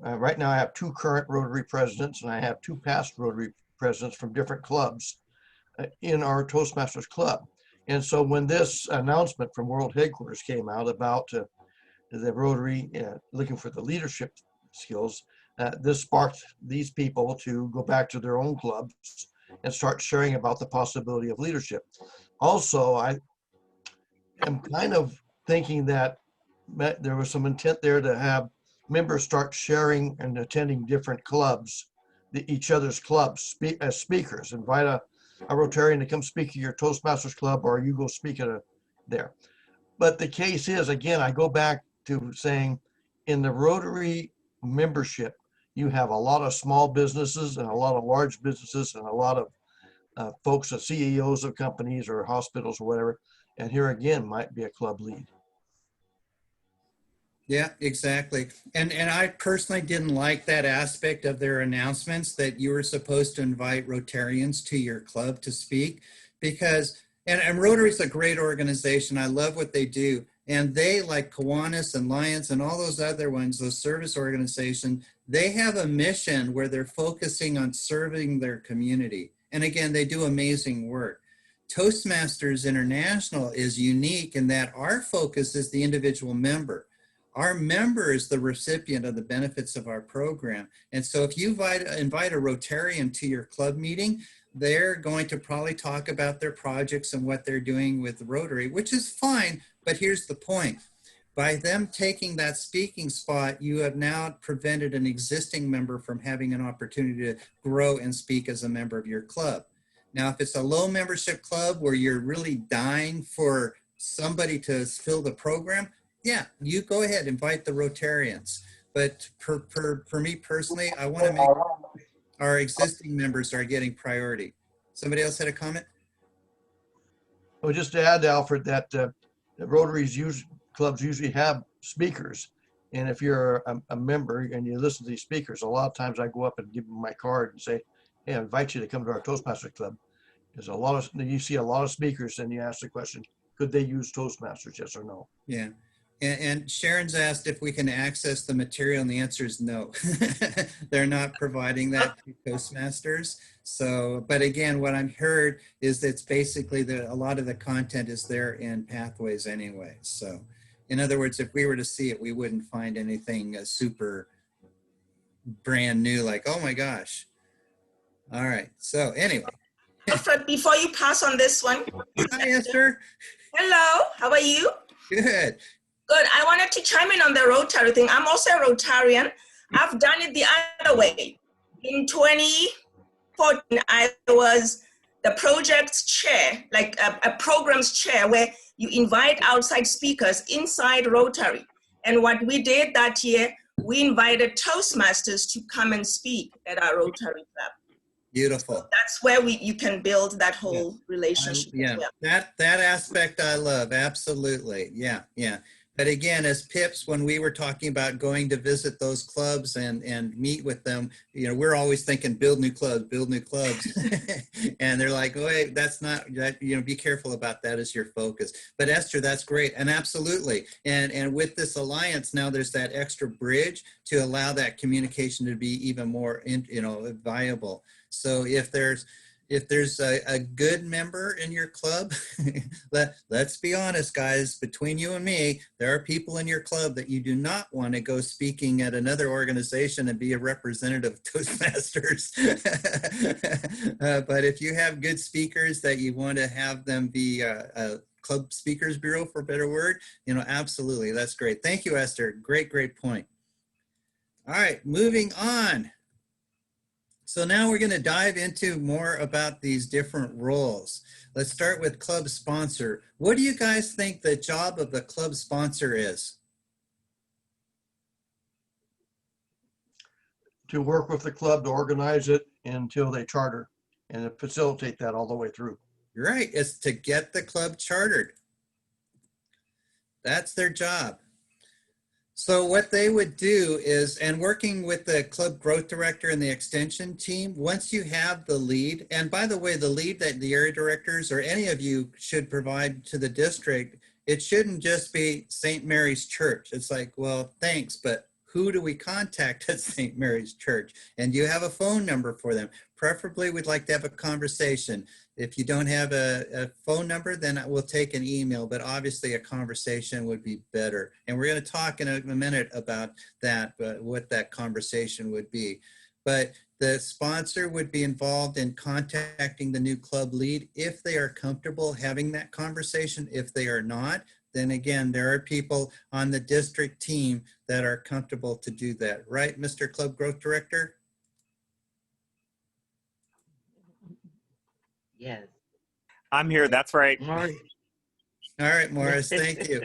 Right now I have 2 current Rotary presidents, and I have 2 past Rotary presidents from different clubs in our Toastmasters club. And so when this announcement from World Headquarters came out about the Rotary looking for the leadership skills, this sparked these people to go back to their own clubs and start sharing about the possibility of leadership. Also, I am kind of thinking that there was some intent there to have members start sharing and attending different clubs, each other's clubs, as speakers. Invite a Rotarian to come speak at your Toastmasters club, or you go speak at there. But the case is, again, I go back to saying in the Rotary membership, you have a lot of small businesses and a lot of large businesses and a lot of folks, CEOs of companies or hospitals or whatever. And here again might be a club lead. Yeah, exactly. And I personally didn't like that aspect of their announcements that you were supposed to invite Rotarians to your club to speak, because, and Rotary is a great organization. I love what they do. And they, like Kiwanis and Lions and all those other ones, those service organizations, they have a mission where they're focusing on serving their community. And again, they do amazing work. Toastmasters International is unique in that our focus is the individual member. Our member is the recipient of the benefits of our program. And so if you invite a Rotarian to your club meeting, they're going to probably talk about their projects and what they're doing with Rotary, which is fine, but here's the point. By them taking that speaking spot, you have now prevented an existing member from having an opportunity to grow and speak as a member of your club. Now, if it's a low membership club where you're really dying for somebody to fill the program, yeah, you go ahead, invite the Rotarians. But for me personally, I want to make our existing members are getting priority. Somebody else had a comment? Well, just to add, Alfred, that Rotary's clubs usually have speakers. And if you're a member and you listen to these speakers, a lot of times I go up and give them my card and say, hey, I invite you to come to our Toastmasters club. There's you see a lot of speakers, and you ask the question, could they use Toastmasters, yes or no? Yeah. And Sharon's asked if we can access the material, and the answer is no. They're not providing that to Toastmasters. So, but again, what I've heard is that it's basically a lot of the content is there in Pathways anyway. So in other words, if we were to see it, we wouldn't find anything super brand new, like, oh my gosh. All right, so anyway. Alfred, before you pass on this one. Hi, Esther. Hello, how are you? Good. Good. I wanted to chime in on the Rotary thing. I'm also a Rotarian. I've done it the other way. In 2014, I was the project's chair, like a program's chair, where you invite outside speakers inside Rotary. And what we did that year, we invited Toastmasters to come and speak at our Rotary Club. Beautiful. So that's where you can build that whole relationship. Yeah, that aspect I love. Absolutely. Yeah, yeah. But again, as Pips, when we were talking about going to visit those clubs and meet with them, you know, we're always thinking build new clubs, build new clubs. And they're like, wait, that's not, you know, be careful about that as your focus. But Esther, that's great. And absolutely. And with this alliance, now there's that extra bridge to allow that communication to be even more, you know, viable. So if there's a good member in your club, let's be honest, guys, between you and me, there are people in your club that you do not want to go speaking at another organization and be a representative of Toastmasters. But if you have good speakers that you want to have them be a club speakers bureau, for a better word, you know, absolutely. That's great. Thank you, Esther. Great, great point. All right, moving on. So now we're going to dive into more about these different roles. Let's start with club sponsor. What do you guys think the job of the club sponsor is? To work with the club to organize it until they charter and to facilitate that all the way through. Right, it's to get the club chartered. That's their job. So what they would do is, and working with the club growth director and the extension team, once you have the lead, and by the way, the lead that the area directors or any of you should provide to the district, it shouldn't just be St. Mary's Church. It's like, well, thanks, but who do we contact at St. Mary's Church? And you have a phone number for them. Preferably, we'd like to have a conversation. If you don't have a phone number, then we'll take an email, but obviously a conversation would be better. And we're going to talk in a minute about that, what that conversation would be. But the sponsor would be involved in contacting the new club lead if they are comfortable having that conversation. If they are not, then again, there are people on the district team that are comfortable to do that. Right, Mr. Club Growth Director? Yes. I'm here. That's right. Morris. All right, Morris, thank you.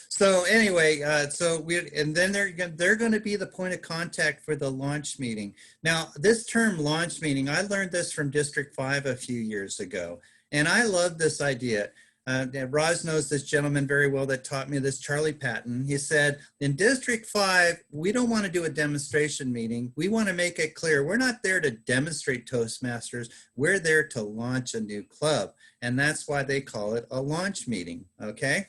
So anyway, and then they're going to be the point of contact for the launch meeting. Now, this term launch meeting, I learned this from District 5 a few years ago, and I love this idea. Roz knows this gentleman very well that taught me this, Charlie Patton. He said, in District 5, we don't want to do a demonstration meeting. We want to make it clear we're not there to demonstrate Toastmasters. We're there to launch a new club. And that's why they call it a launch meeting, okay?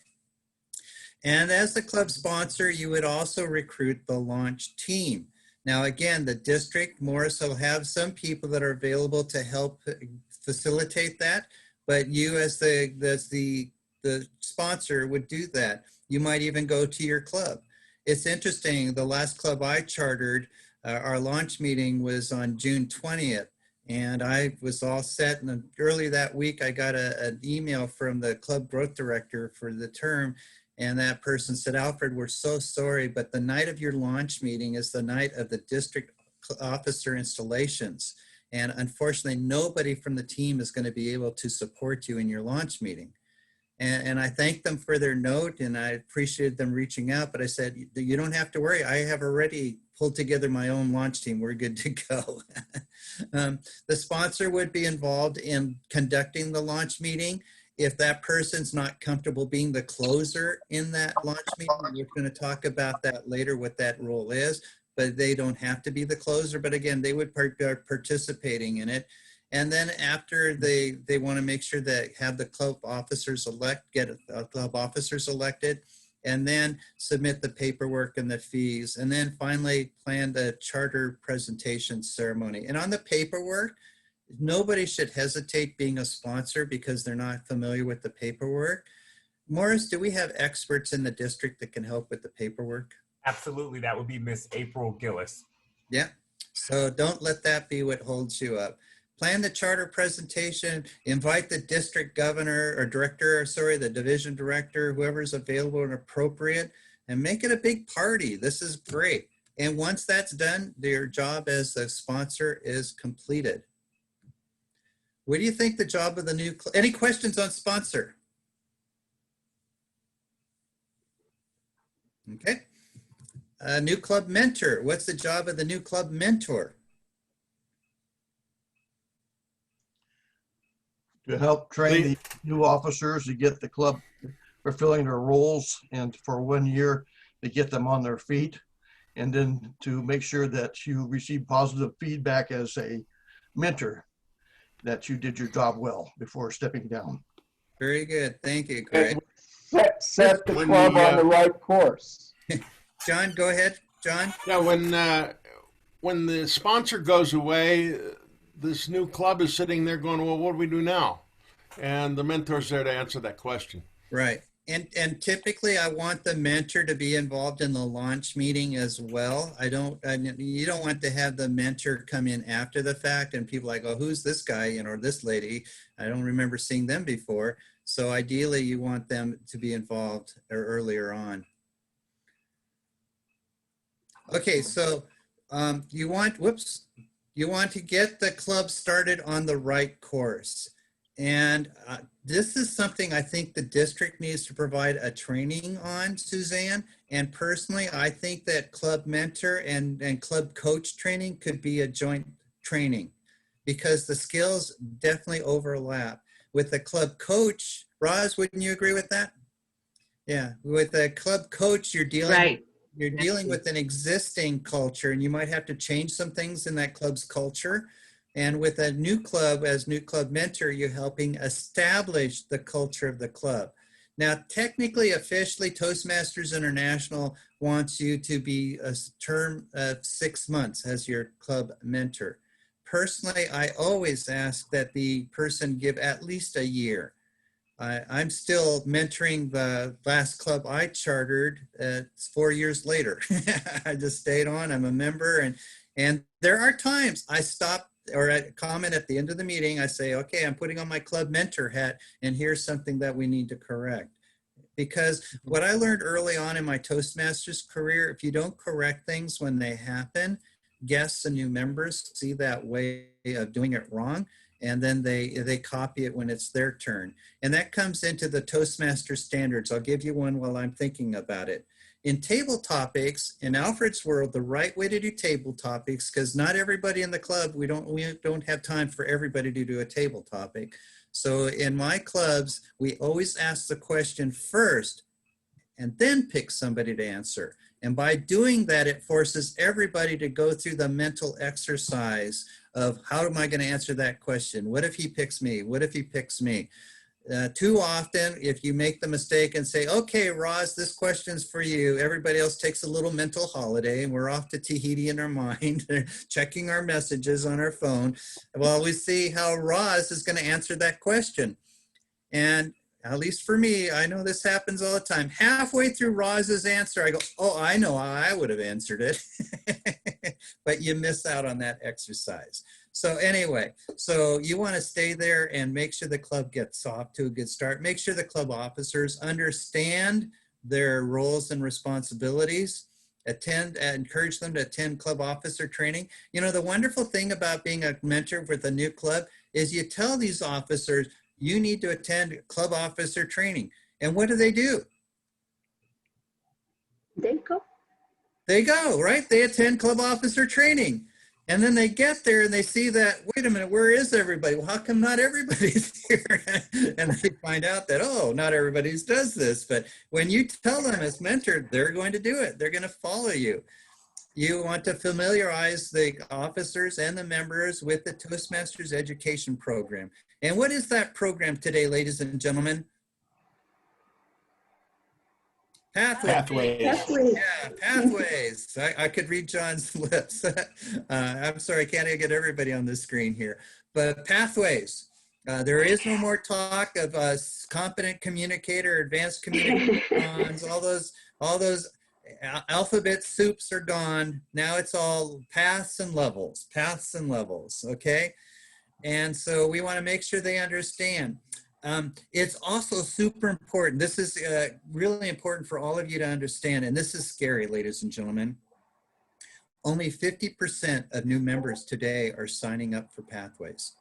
And as the club sponsor, you would also recruit the launch team. Now, again, the district, Morris, will have some people that are available to help facilitate that. But you as the sponsor would do that. You might even go to your club. It's interesting, the last club I chartered, our launch meeting was on June 20th. And I was all set, and early that week, I got an email from the club growth director for the term. And that person said, Alfred, we're so sorry, but the night of your launch meeting is the night of the district officer installations. And unfortunately, nobody from the team is going to be able to support you in your launch meeting. And I thanked them for their note, and I appreciated them reaching out, but I said, you don't have to worry. I have already pulled together my own launch team. We're good to go. The sponsor would be involved in conducting the launch meeting. If that person's not comfortable being the closer in that launch meeting, we're going to talk about that later, what that role is. But they don't have to be the closer. But again, they would be participating in it. And then after they want to make sure that have the club officers get club officers elected, and then submit the paperwork and the fees, and then finally plan the charter presentation ceremony. And on the paperwork, nobody should hesitate being a sponsor because they're not familiar with the paperwork. Morris, do we have experts in the district that can help with the paperwork? Absolutely, that would be Miss April Gillis. Yeah, so don't let that be what holds you up. Plan the charter presentation, invite the district governor or director, sorry, the division director, whoever's available and appropriate, and make it a big party. This is great. And once that's done, your job as a sponsor is completed. What do you think the job of the new, any questions on sponsor? Okay. New club mentor. What's the job of the new club mentor? To help train the new officers to get the club fulfilling their roles, and for 1 year to get them on their feet, and then to make sure that you receive positive feedback as a mentor, that you did your job well before stepping down. Very good. Thank you, Greg. Set the club on the right course. John, go ahead. John? Yeah, when the sponsor goes away, this new club is sitting there going, well, what do we do now? And the mentor's there to answer that question. Right. And typically I want the mentor to be involved in the launch meeting as well. You don't want to have the mentor come in after the fact and people like, oh, who's this guy, or this lady? I don't remember seeing them before. So ideally you want them to be involved earlier on. Okay, so you want to get the club started on the right course. And this is something I think the district needs to provide a training on, Suzanne. And personally, I think that club mentor and club coach training could be a joint training because the skills definitely overlap. With the club coach, Roz, wouldn't you agree with that? Yeah, with a club coach, you're dealing with an existing culture and you might have to change some things in that club's culture. And with a new club, as new club mentor, you're helping establish the culture of the club. Now, technically, officially, Toastmasters International wants you to be a term of 6 months as your club mentor. Personally, I always ask that the person give at least a year. I'm still mentoring the last club I chartered 4 years later. I just stayed on, I'm a member, and there are times I stop or I comment at the end of the meeting, I say, okay, I'm putting on my club mentor hat and here's something that we need to correct. Because what I learned early on in my Toastmasters career, if you don't correct things when they happen, guests and new members see that way of doing it wrong. And then they copy it when it's their turn. And that comes into the Toastmaster standards. I'll give you one while I'm thinking about it. In table topics, in Alfred's world, the right way to do table topics, because not everybody in the club, we don't have time for everybody to do a table topic. So in my clubs, we always ask the question first and then pick somebody to answer. And by doing that, it forces everybody to go through the mental exercise of how am I going to answer that question? What if he picks me? What if he picks me? Too often, if you make the mistake and say, okay, Roz, this question's for you, everybody else takes a little mental holiday and we're off to Tahiti in our mind, checking our messages on our phone. Well, we see how Roz is going to answer that question. And at least for me, I know this happens all the time. Halfway through Roz's answer, I go, oh, I know how I would have answered it. But you miss out on that exercise. So anyway, so you want to stay there and make sure the club gets off to a good start. Make sure the club officers understand their roles and responsibilities. Encourage them to attend club officer training. You know, the wonderful thing about being a mentor with a new club is you tell these officers, you need to attend club officer training. And what do? They go. They go, right? They attend club officer training. And then they get there and they see that, wait a minute, where is everybody? Well, how come not everybody's here? And they find out that, oh, not everybody does this. But when you tell them as mentor, they're going to do it. They're going to follow you. You want to familiarize the officers and the members with the Toastmasters education program. And what is that program today, ladies and gentlemen? Pathways. Yeah, pathways. I could read John's lips. I'm sorry, I can't get everybody on the screen here. But pathways. There is no more talk of competent communicator, advanced communications, all those alphabet soups are gone. Now it's all paths and levels, okay? And so we want to make sure they understand. It's also super important. This is really important for all of you to understand, and this is scary, ladies and gentlemen. Only 50% of new members today are signing up for Pathways.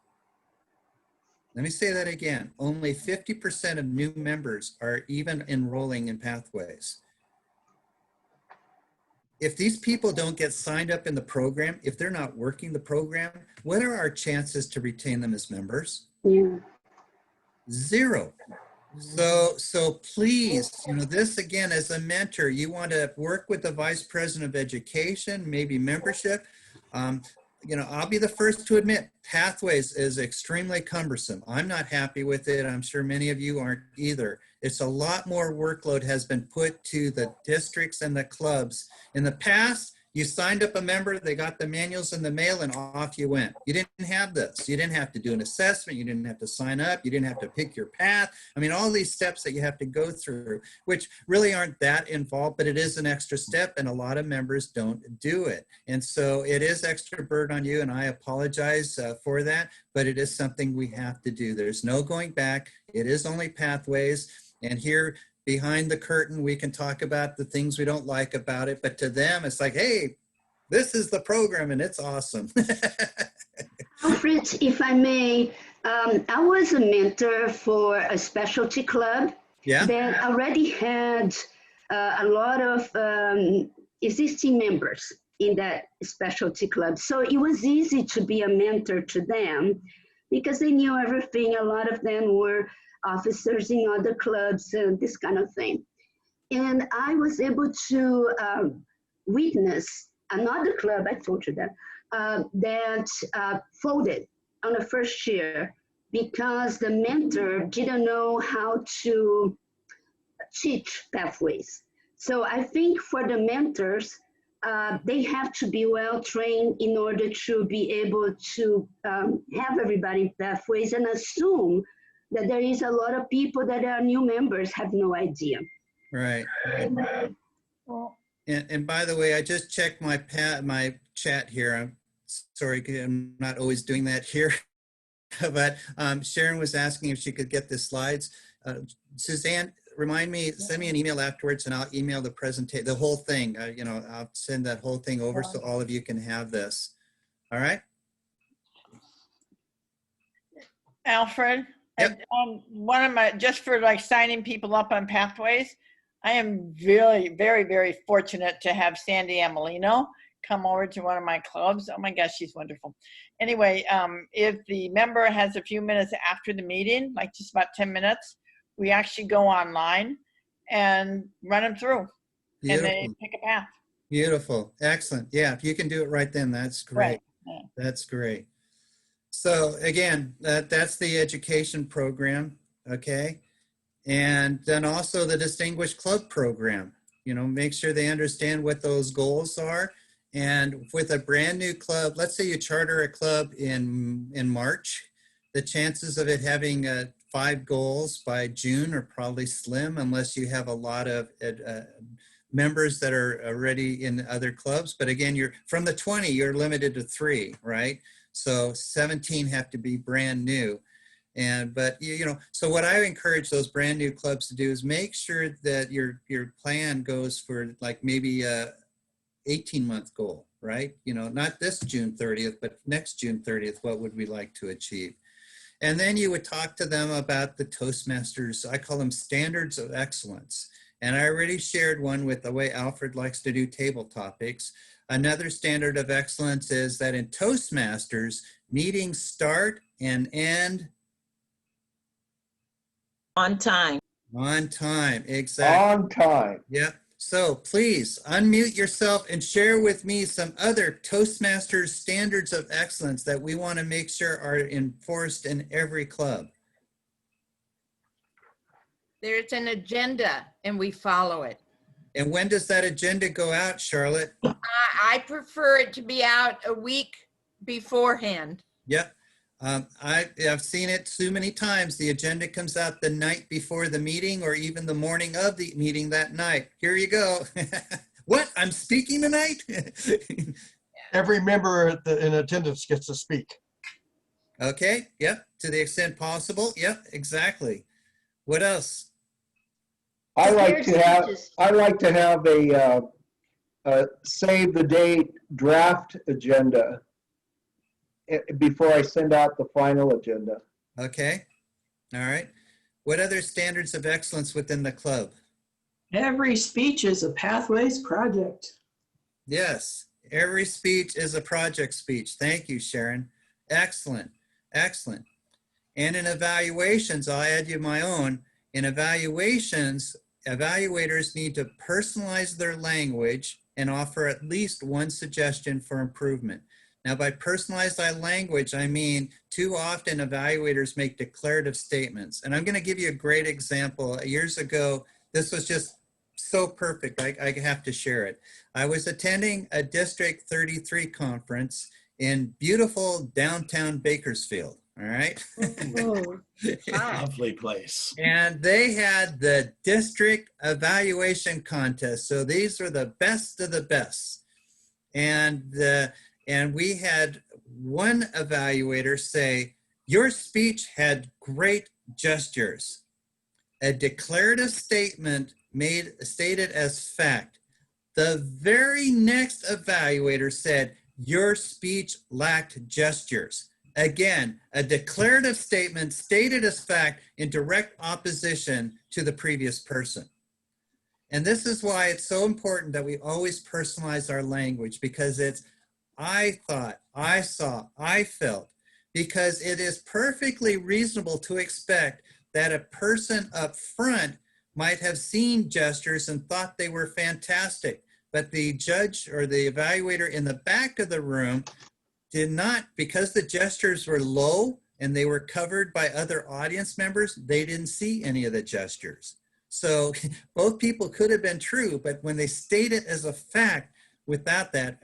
Let me say that again. Only 50% of new members are even enrolling in Pathways. If these people don't get signed up in the program, if they're not working the program, what are our chances to retain them as members? Yeah. Zero. So please, this again, as a mentor, you want to work with the vice president of education, maybe membership. I'll be the first to admit Pathways is extremely cumbersome. I'm not happy with it. I'm sure many of you aren't either. It's a lot more workload has been put to the districts and the clubs. In the past, you signed up a member, they got the manuals in the mail, and off you went. You didn't have this. You didn't have to do an assessment. You didn't have to sign up. You didn't have to pick your path. I mean, all these steps that you have to go through, which really aren't that involved, but it is an extra step, and a lot of members don't do it. And so it is extra burden on you, and I apologize for that, but it is something we have to do. There's no going back. It is only Pathways. And here, behind the curtain, we can talk about the things we don't like about it, but to them, it's like, hey, this is the program and it's awesome. Alfred, if I may, I was a mentor for a specialty club that already had a lot of existing members in that specialty club. So it was easy to be a mentor to them because they knew everything. A lot of them were officers in other clubs and this kind of thing. And I was able to witness another club, I told you that folded on the first year because the mentor didn't know how to teach Pathways. So I think for the mentors, they have to be well trained in order to be able to have everybody in Pathways and assume that there is a lot of people that are new members have no idea. Right. And by the way, I just checked my chat here. I'm sorry, I'm not always doing that here. But Sharon was asking if she could get the slides. Suzanne, remind me, send me an email afterwards and I'll email the presentation, the whole thing. I'll send that whole thing over so all of you can have this. All right? Alfred? Yep. One of my, just for like signing people up on Pathways, I am really very, very fortunate to have Sandy Amelino come over to one of my clubs. Oh my gosh, she's wonderful. Anyway, if the member has a few minutes after the meeting, like just about 10 minutes, we actually go online and run them through. Beautiful. And they pick a path. Beautiful. Excellent. Yeah, if you can do it right then, that's great. Right. Yeah. That's great. So again, that's the education program, okay? And then also the Distinguished Club program. Make sure they understand what those goals are. And with a brand new club, let's say you charter a club in March, the chances of it having 5 goals by June are probably slim unless you have a lot of members that are already in other clubs. But again, you're from the 20, you're limited to 3, right? So 17 have to be brand new. But so what I encourage those brand new clubs to do is make sure that your plan goes for like maybe a 18-month goal, right? Not this June 30th, but next June 30th, what would we like to achieve? And then you would talk to them about the Toastmasters, I call them standards of excellence. And I already shared one with the way Alfred likes to do table topics. Another standard of excellence is that in Toastmasters, meetings start and end on time. On time, exactly. On time. Yep. So please unmute yourself and share with me some other Toastmasters standards of excellence that we want to make sure are enforced in every club. There's an agenda and we follow it. And when does that agenda go out, Charlotte? I prefer it to be out a week beforehand. Yep. I've seen it too many times. The agenda comes out the night before the meeting or even the morning of the meeting that night. Here you go. What? I'm speaking tonight? Every member in attendance gets to speak. Okay. Yep. To the extent possible. Yep. Exactly. What else? I like to have a save the date draft agenda before I send out the final agenda. Okay. All right. What other standards of excellence within the club? Every speech is a Pathways project. Yes. Every speech is a project speech. Thank you, Sharon. Excellent. Excellent. And in evaluations, I'll add you my own. In evaluations, evaluators need to personalize their language and offer at least one suggestion for improvement. Now, by personalized language, I mean too often evaluators make declarative statements. And I'm going to give you a great example. Years ago, this was just so perfect, I have to share it. I was attending a District 33 conference in beautiful downtown Bakersfield. All right. Lovely place. And they had the district evaluation contest. So these were the best of the best. And we had one evaluator say, your speech had great gestures. A declarative statement stated as fact. The very next evaluator said, your speech lacked gestures. Again, a declarative statement stated as fact in direct opposition to the previous person. And this is why it's so important that we always personalize our language, because it's I thought, I saw, I felt, because it is perfectly reasonable to expect that a person up front might have seen gestures and thought they were fantastic, but the judge or the evaluator in the back of the room did not, because the gestures were low and they were covered by other audience members, they didn't see any of the gestures. So both people could have been true, but when they state it as a fact without that,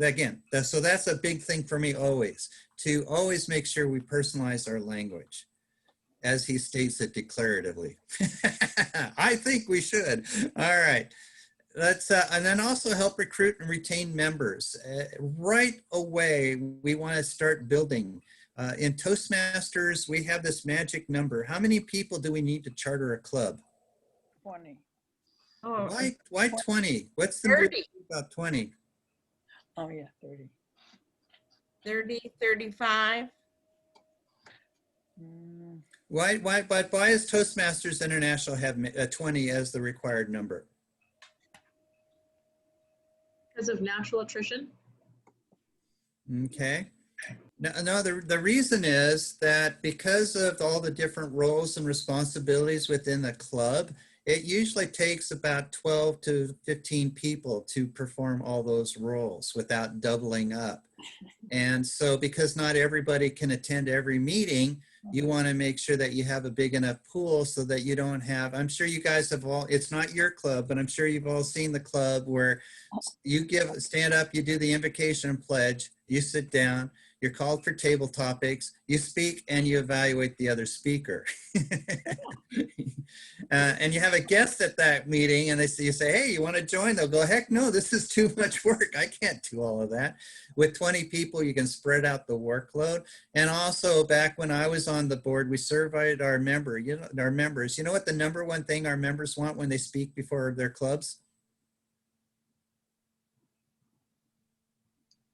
again, so that's a big thing for me always, to always make sure we personalize our language as he states it declaratively. I think we should. All right. Let's, and then also help recruit and retain members. Right away, we want to start building. In Toastmasters, we have this magic number. How many people do we need to charter a club? 20. Oh, Why 20? What's the 30. about 20? Oh, yeah, 30. 30, 35. Why does Toastmasters International have 20 as the required number? Because of natural attrition. Okay. No, the reason is that because of all the different roles and responsibilities within the club, it usually takes about 12 to 15 people to perform all those roles without doubling up. And so because not everybody can attend every meeting, you want to make sure that you have a big enough pool so that you don't have, I'm sure you guys have all, it's not your club, but I'm sure you've all seen the club where you stand up, you do the invocation and pledge, you sit down, you're called for table topics, you speak, and you evaluate the other speaker. And you have a guest at that meeting, and you say, hey, you want to join? They'll go, heck no, this is too much work. I can't do all of that. With 20 people, you can spread out the workload. And also, back when I was on the board, we surveyed our members. You know what the number one thing our members want when they speak before their clubs?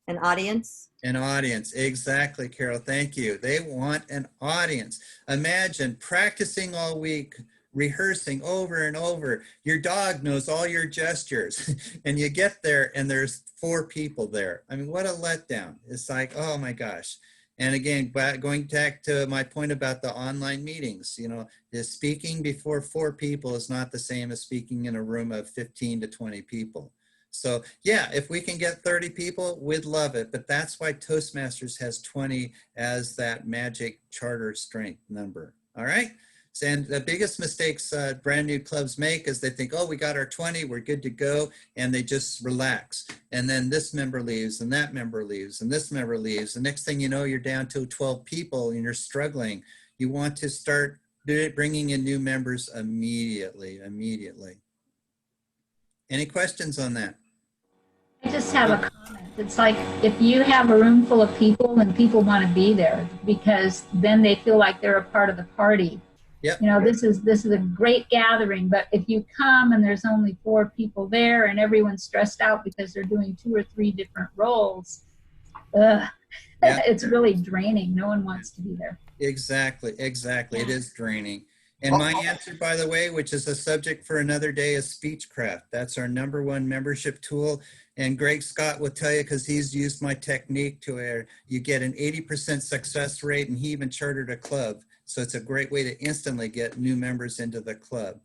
An audience? An audience, exactly, Carol, thank you. They want an audience. Imagine practicing all week, rehearsing over and over. Your dog knows all your gestures and you get there and there's 4 people there. I mean, what a letdown. It's like, oh my gosh. And again, going back to my point about the online meetings, is speaking before 4 people is not the same as speaking in a room of 15 to 20 people. So yeah, if we can get 30 people, we'd love it. But that's why Toastmasters has 20 as that magic charter strength number. All right. And the biggest mistakes brand new clubs make is they think, oh, we got our 20, we're good to go. And they just relax. And then this member leaves and that member leaves and this member leaves. The next thing you know, you're down to 12 people and you're struggling. You want to start bringing in new members immediately. Any questions on that? I just have a comment. It's like if you have a room full of people and people want to be there because then they feel like they're a part of the party. Yep. This is a great gathering, but if you come and there's only 4 people there and everyone's stressed out because they're doing 2 or 3 different roles, it's really draining. No one wants to be there. Exactly. It is draining. And my answer, by the way, which is a subject for another day, is Speechcraft. That's our #1 membership tool. And Greg Scott will tell you, because he's used my technique to where you get an 80% success rate, and he even chartered a club. So it's a great way to instantly get new members into the club.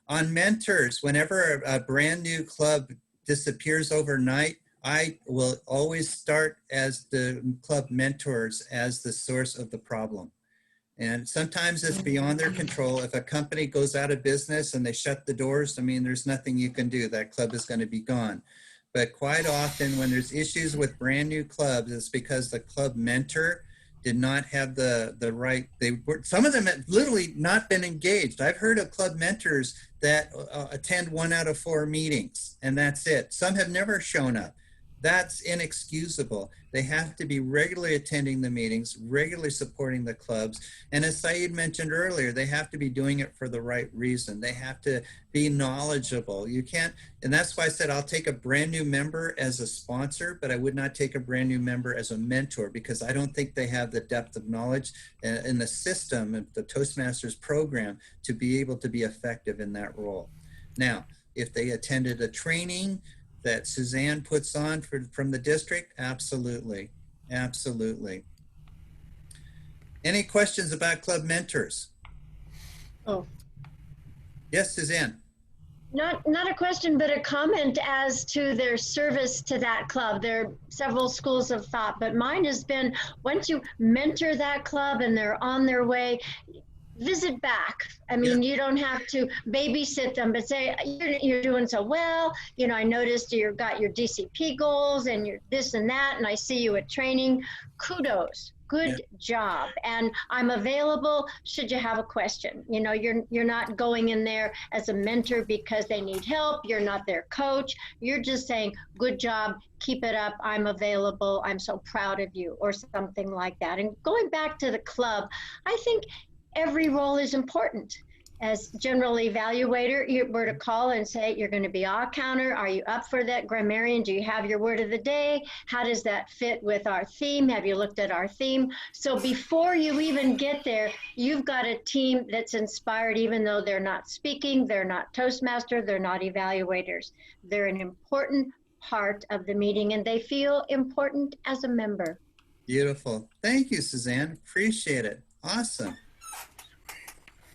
On mentors, whenever a brand new club disappears overnight, I will always start as the club mentors as the source of the problem. And sometimes it's beyond their control. If a company goes out of business and they shut the doors, I mean, there's nothing you can do. That club is going to be gone. But quite often when there's issues with brand new clubs, it's because the club mentor did not have the right, some of them had literally not been engaged. I've heard of club mentors that attend 1 out of 4 meetings, and that's it. Some have never shown up. That's inexcusable. They have to be regularly attending the meetings, regularly supporting the clubs. And as Saeed mentioned earlier, they have to be doing it for the right reason. They have to be knowledgeable. You can't, and that's why I said I'll take a brand new member as a sponsor, but I would not take a brand new member as a mentor, because I don't think they have the depth of knowledge in the system of the Toastmasters program to be able to be effective in that role. Now, if they attended a training that Suzanne puts on from the district, absolutely. Any questions about club mentors? Oh. Yes, Suzanne. Not a question, but a comment as to their service to that club. There are several schools of thought, but mine has been, once you mentor that club and they're on their way, visit back. I mean, you don't have to babysit them, but say, you're doing so well. I noticed you've got your DCP goals and your this and that, and I see you at training. Kudos. Good job. And I'm available should you have a question. You're not going in there as a mentor because they need help. You're not their coach. You're just saying, good job, keep it up. I'm available. I'm so proud of you, or something like that. And going back to the club, I think every role is important. As general evaluator, you were to call and say, you're going to be all counter. Are you up for that? Grammarian, do you have your word of the day? How does that fit with our theme? Have you looked at our theme? So before you even get there, you've got a team that's inspired, even though they're not speaking, they're not Toastmaster, they're not evaluators. They're an important part of the meeting, and they feel important as a member. Beautiful. Thank you, Suzanne. Appreciate it. Awesome.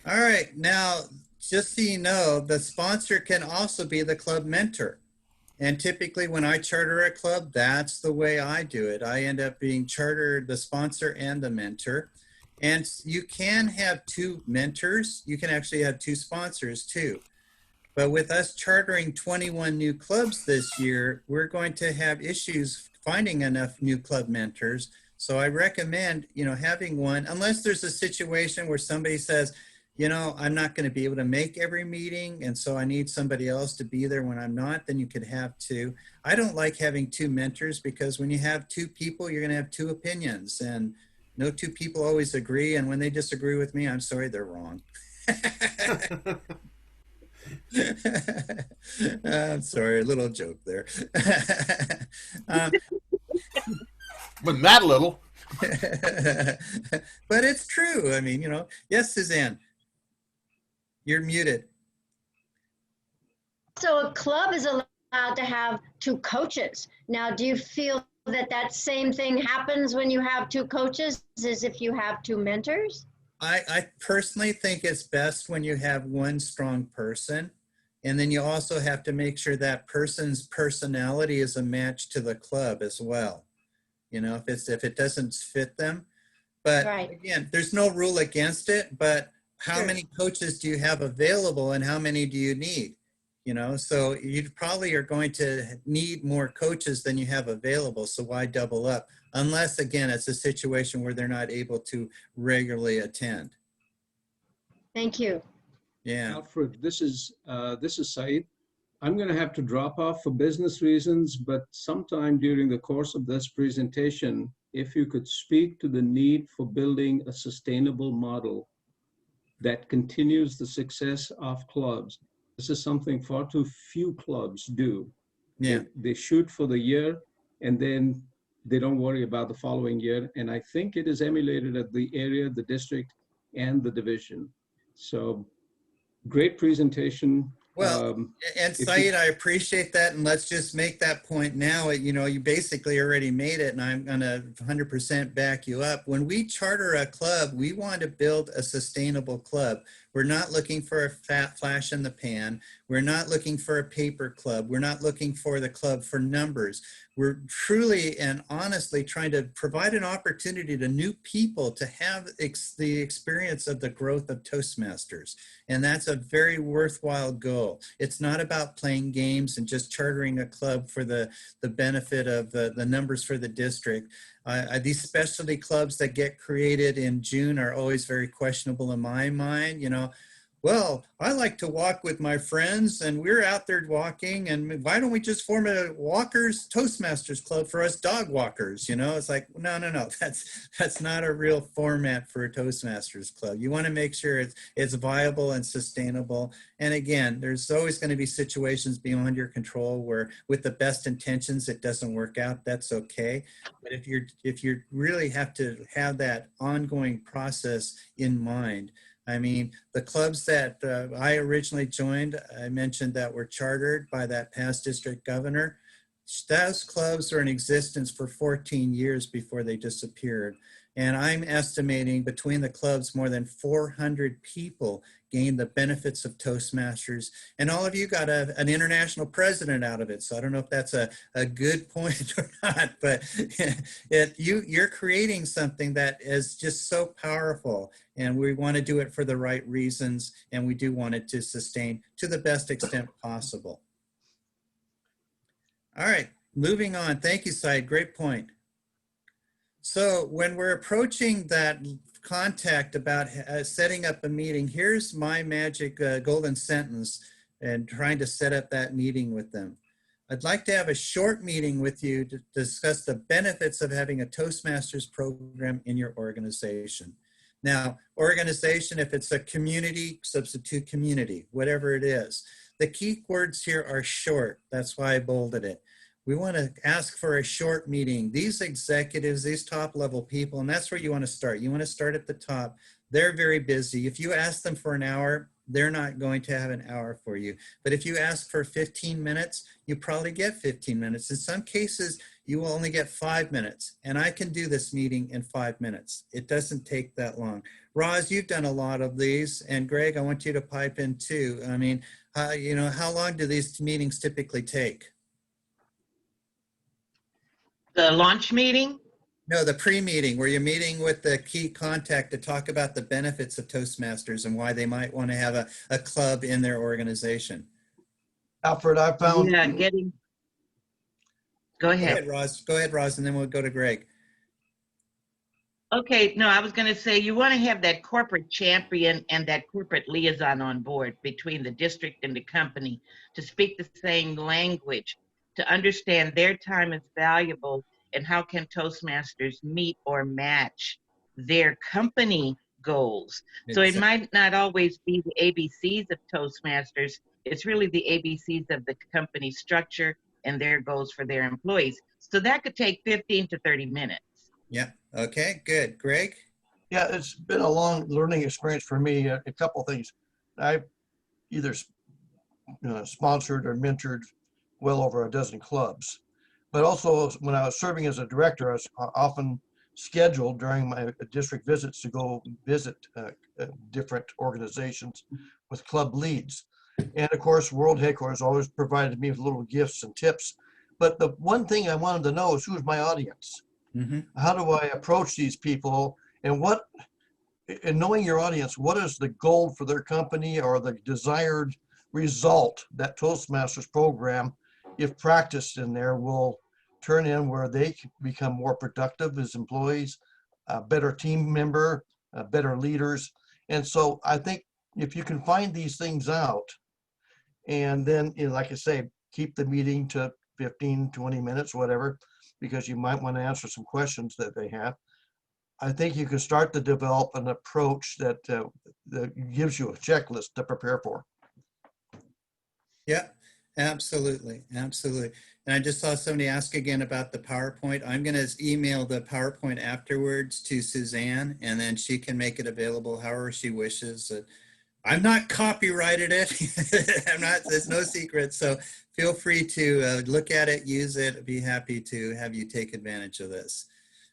All right, now, just so you know, the sponsor can also be the club mentor. And typically when I charter a club, that's the way I do it. I end up being chartered, the sponsor and the mentor. And you can have 2 mentors. You can actually have 2 sponsors too. But with us chartering 21 new clubs this year, we're going to have issues finding enough new club mentors. So I recommend, having one, unless there's a situation where somebody says, I'm not going to be able to make every meeting, and so I need somebody else to be there when I'm not, then you could have 2. I don't like having 2 mentors, because when you have 2 people, you're going to have 2 opinions, and no 2 people always agree, and when they disagree with me, I'm sorry, they're wrong. I'm sorry, a little joke there. But that little. But it's true. I mean, yes, Suzanne. You're muted. So a club is allowed allowed to have two coaches. Now, do you feel that that same thing happens when you have two coaches as if you have two mentors? I personally think it's best when you have one strong person. And then you also have to make sure that person's personality is a match to the club as well. You know, if it doesn't fit them. But again, there's no rule against it, but how many coaches do you have available and how many do you need? You know, so you probably are going to need more coaches than you have available. So why double up? Unless, again, it's a situation where they're not able to regularly attend. Thank you. Yeah. Alfred, this is Said. I'm going to have to drop off for business reasons, but sometime during the course of this presentation, if you could speak to the need for building a sustainable model that continues the success of clubs. This is something far too few clubs do. Yeah. They shoot for the year and then they don't worry about the following year. And I think it is emulated at the area, the district, and the division. So great presentation. Well, and Said, I appreciate that. And let's just make that point now. You know, you basically already made it, and I'm going to 100% back you up. When we charter a club, we want to build a sustainable club. We're not looking for a fat flash in the pan. We're not looking for a paper club. We're not looking for the club for numbers. We're truly and honestly trying to provide an opportunity to new people to have the experience of the growth of Toastmasters. And that's a very worthwhile goal. It's not about playing games and just chartering a club for the benefit of the numbers for the district. These specialty clubs that get created in June are always very questionable in my mind. You know, well, I like to walk with my friends and we're out there walking, and why don't we just form a walkers Toastmasters club for us dog walkers? You know, it's like, no, that's not a real format for a Toastmasters club. You want to make sure it's viable and sustainable. And again, there's always going to be situations beyond your control where with the best intentions, it doesn't work out. That's okay. But if you really have to have that ongoing process in mind, I mean, the clubs that I originally joined, I mentioned that were chartered by that past district governor. Those clubs were in existence for 14 years before they disappeared. And I'm estimating between the clubs, more than 400 people gained the benefits of Toastmasters. And all of you got an international president out of it. So I don't know if that's a good point or not, but you're creating something that is just so powerful. And we want to do it for the right reasons. And we do want it to sustain to the best extent possible. All right, moving on. Thank you, Said. Great point. So when we're approaching that contact about setting up a meeting, here's my magic golden sentence and trying to set up that meeting with them. I'd like to have a short meeting with you to discuss the benefits of having a Toastmasters program in your organization. Now, organization, if it's a community, substitute community, whatever it is. The key words here are short. That's why I bolded it. We want to ask for a short meeting. These executives, these top level people, and that's where you want to start. You want to start at the top. They're very busy. If you ask them for an hour, they're not going to have an hour for you. But if you ask for 15 minutes, you probably get 15 minutes. In some cases, you will only get 5 minutes. And I can do this meeting in 5 minutes. It doesn't take that long. Roz, you've done a lot of these. And Greg, I want you to pipe in too. I mean, you know, how long do these meetings typically take? The launch meeting? No, the pre-meeting where you're meeting with the key contact to talk about the benefits of Toastmasters and why they might want to have a club in their organization. Alfred, I found. Yeah, Go ahead. Go ahead, Roz, and then we'll go to Greg. Okay, no, I was going to say you want to have that corporate champion and that corporate liaison on board between the district and the company to speak the same language, to understand their time is valuable and how can Toastmasters meet or match their company goals. So it might not always be the ABCs of Toastmasters, it's really the ABCs of the company structure and their goals for their employees. So that could take 15 to 30 minutes. Yeah, okay, good. Greg? Yeah, it's been a long learning experience for me. A couple things. I've either sponsored or mentored well over a dozen clubs. But also when I was serving as a director, I was often scheduled during my district visits to go visit different organizations with club leads. And of course, World Headquarters always provided me with little gifts and tips. But the one thing I wanted to know is who's my audience? Mm-hmm. How do I approach these people? And what, in knowing your audience, what is the goal for their company or the desired result that Toastmasters program, if practiced in there, will turn in where they can become more productive as employees, a better team member, better leaders. And so I think if you can find these things out, and then, you know, like I say, keep the meeting to 15, 20 minutes, whatever, because you might want to answer some questions that they have. I think you can start to develop an approach that, that gives you a checklist to prepare for. Yeah, absolutely. Absolutely. And I just saw somebody ask again about the PowerPoint. I'm going to email the PowerPoint afterwards to Suzanne, and then she can make it available however she wishes. I'm not copyrighted it. I'm not, there's no secret. So feel free to look at it, use it. I'd be happy to have you take advantage of this.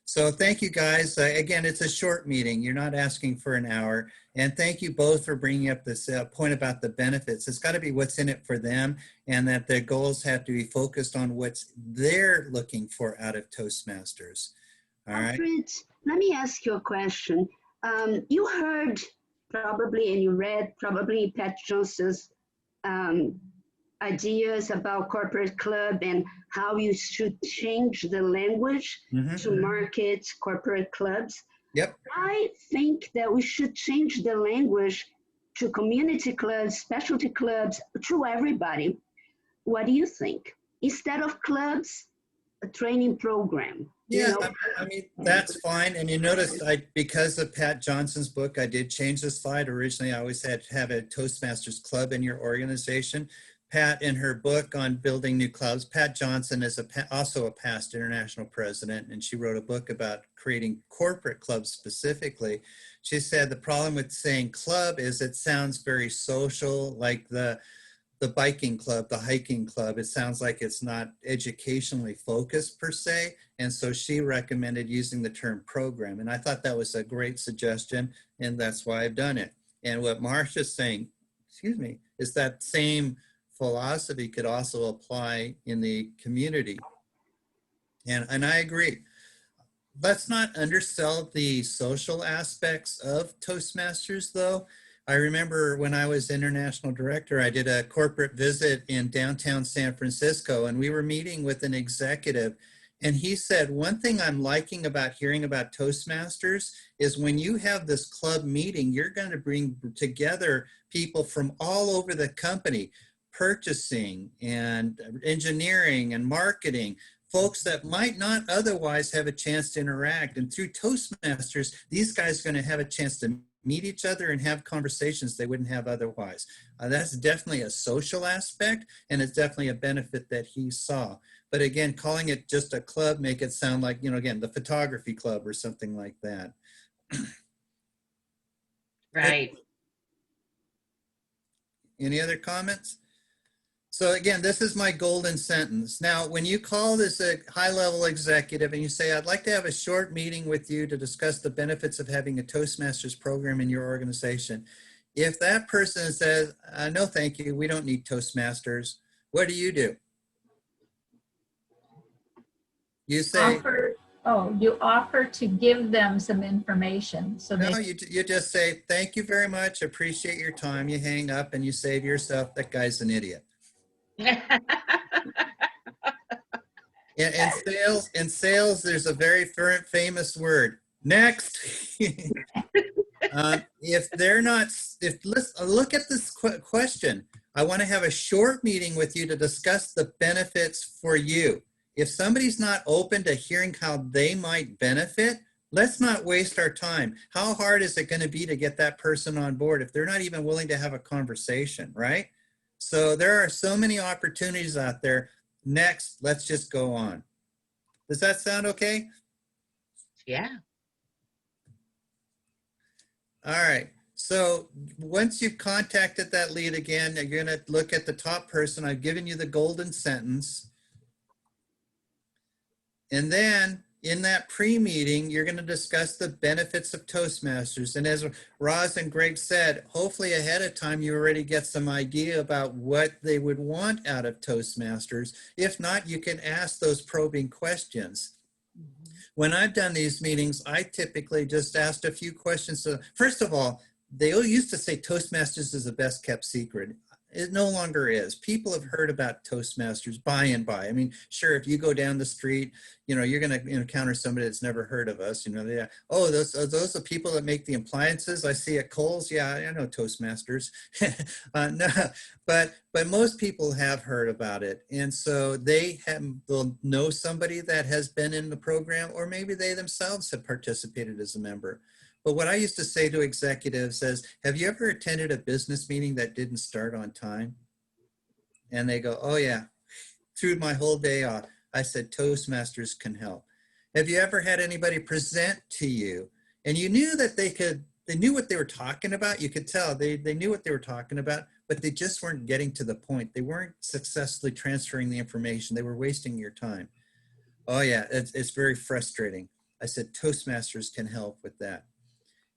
So thank you guys. Again, it's a short meeting. You're not asking for an hour. And thank you both for bringing up this point about the benefits. It's got to be what's in it for them, and that their goals have to be focused on what's they're looking for out of Toastmasters. All right. Alfred, let me ask you a question. You heard probably, and you read probably Pat Johnson's ideas about corporate club and how you should change the language to market corporate clubs. Yep. I think that we should change the language to community clubs, specialty clubs, to everybody. What do you think? Instead of clubs, a training program. Yeah, you know? I mean, that's fine. And you notice because of Pat Johnson's book, I did change the slide. Originally, I always had to have a Toastmasters club in your organization. Pat, in her book on building new clubs, Pat Johnson is also a past international president, and she wrote a book about creating corporate clubs specifically. She said the problem with saying club is it sounds very social, like the biking club, the hiking club. It sounds like it's not educationally focused per se. And so she recommended using the term program. And I thought that was a great suggestion, and that's why I've done it. And what Marcia's saying, excuse me, is that same philosophy could also apply in the community. And I agree. Let's not undersell the social aspects of Toastmasters though. I remember when I was international director, I did a corporate visit in downtown San Francisco, and we were meeting with an executive, and he said, one thing I'm liking about hearing about Toastmasters is when you have this club meeting, you're going to bring together people from all over the company, purchasing and engineering and marketing, folks that might not otherwise have a chance to interact. And through Toastmasters, these guys are going to have a chance to meet each other and have conversations they wouldn't have otherwise. That's definitely a social aspect, and it's definitely a benefit that he saw. But again, calling it just a club, make it sound like, you know, again, the photography club or something like that. Right. Any other comments? So again, this is my golden sentence. Now, when you call this a high-level executive and you say, I'd like to have a short meeting with you to discuss the benefits of having a Toastmasters program in your organization. If that person says, no, thank you, we don't need Toastmasters, what do? You say, you offer to give them some information. So no, you just say, thank you very much, appreciate your time. You hang up and you say to yourself, that guy's an idiot. In sales, there's a very famous word, next. Look at this question. I want to have a short meeting with you to discuss the benefits for you. If somebody's not open to hearing how they might benefit, let's not waste our time. How hard is it going to be to get that person on board if they're not even willing to have a conversation, right? So there are so many opportunities out there. Next, let's just go on. Does that sound okay? Yeah. All right. So once you've contacted that lead again, you're going to look at the top person. I've given you the golden sentence. And then in that pre-meeting, you're going to discuss the benefits of Toastmasters. And as Roz and Greg said, hopefully ahead of time, you already get some idea about what they would want out of Toastmasters. If not, you can ask those probing questions. When I've done these meetings, I typically just asked a few questions. So first of all, they all used to say Toastmasters is the best kept secret. It no longer is. People have heard about Toastmasters by and by. I mean, sure, if you go down the street, you know, you're going to encounter somebody that's never heard of us. You know, they, oh, those are the people that make the appliances I see at Kohl's. Yeah, I know Toastmasters. No, but most people have heard about it. And so will know somebody that has been in the program, or maybe they themselves have participated as a member. But what I used to say to executives is, have you ever attended a business meeting that didn't start on time? And they go, oh yeah, threw my whole day off. I said, Toastmasters can help. Have you ever had anybody present to you and you knew that they knew what they were talking about? You could tell they knew what they were talking about, but they just weren't getting to the point. They weren't successfully transferring the information. They were wasting your time. Oh yeah, it's very frustrating. I said, Toastmasters can help with that.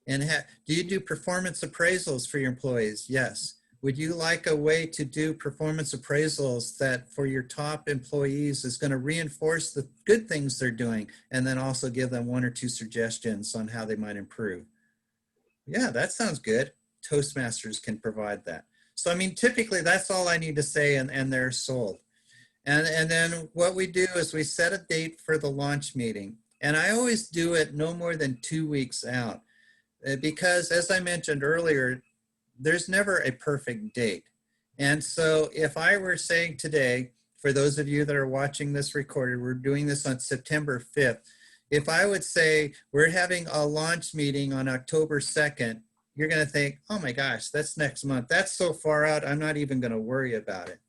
And do you do performance appraisals for your employees? Yes. Would you like a way to do performance appraisals that for your top employees is going to reinforce the good things they're doing and then also give them 1 or 2 suggestions on how they might improve? Yeah, that sounds good. Toastmasters can provide that. So, I mean, typically that's all I need to say, and they're sold. And then what we do is we set a date for the launch meeting. And I always do it no more than 2 weeks out. Because as I mentioned earlier, there's never a perfect date. And so if I were saying today, for those of you that are watching this recorded, we're doing this on September 5th. If I would say we're having a launch meeting on October 2nd, you're going to think, oh my gosh, that's next month. That's so far out, I'm not even going to worry about it.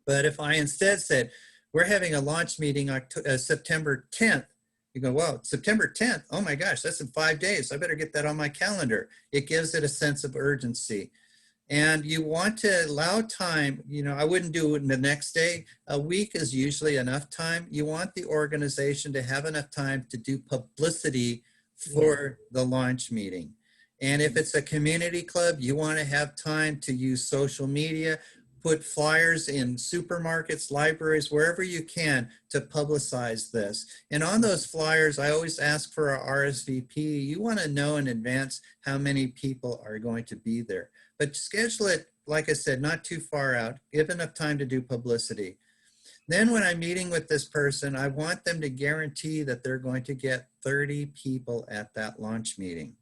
But if I instead said, we're having a launch meeting September 10th, you go, well, September 10th, oh my gosh, that's in 5 days. I better get that on my calendar. It gives it a sense of urgency. And you want to allow time, you know, I wouldn't do it the next day. A week is usually enough time. You want the organization to have enough time to do publicity for the launch meeting. And if it's a community club, you want to have time to use social media, put flyers in supermarkets, libraries, wherever you can to publicize this. And on those flyers, I always ask for a RSVP. You want to know in advance how many people are going to be there. But schedule it, like I said, not too far out. Give enough time to do publicity. Then when I'm meeting with this person, I want them to guarantee that they're going to get 30 people at that launch meeting.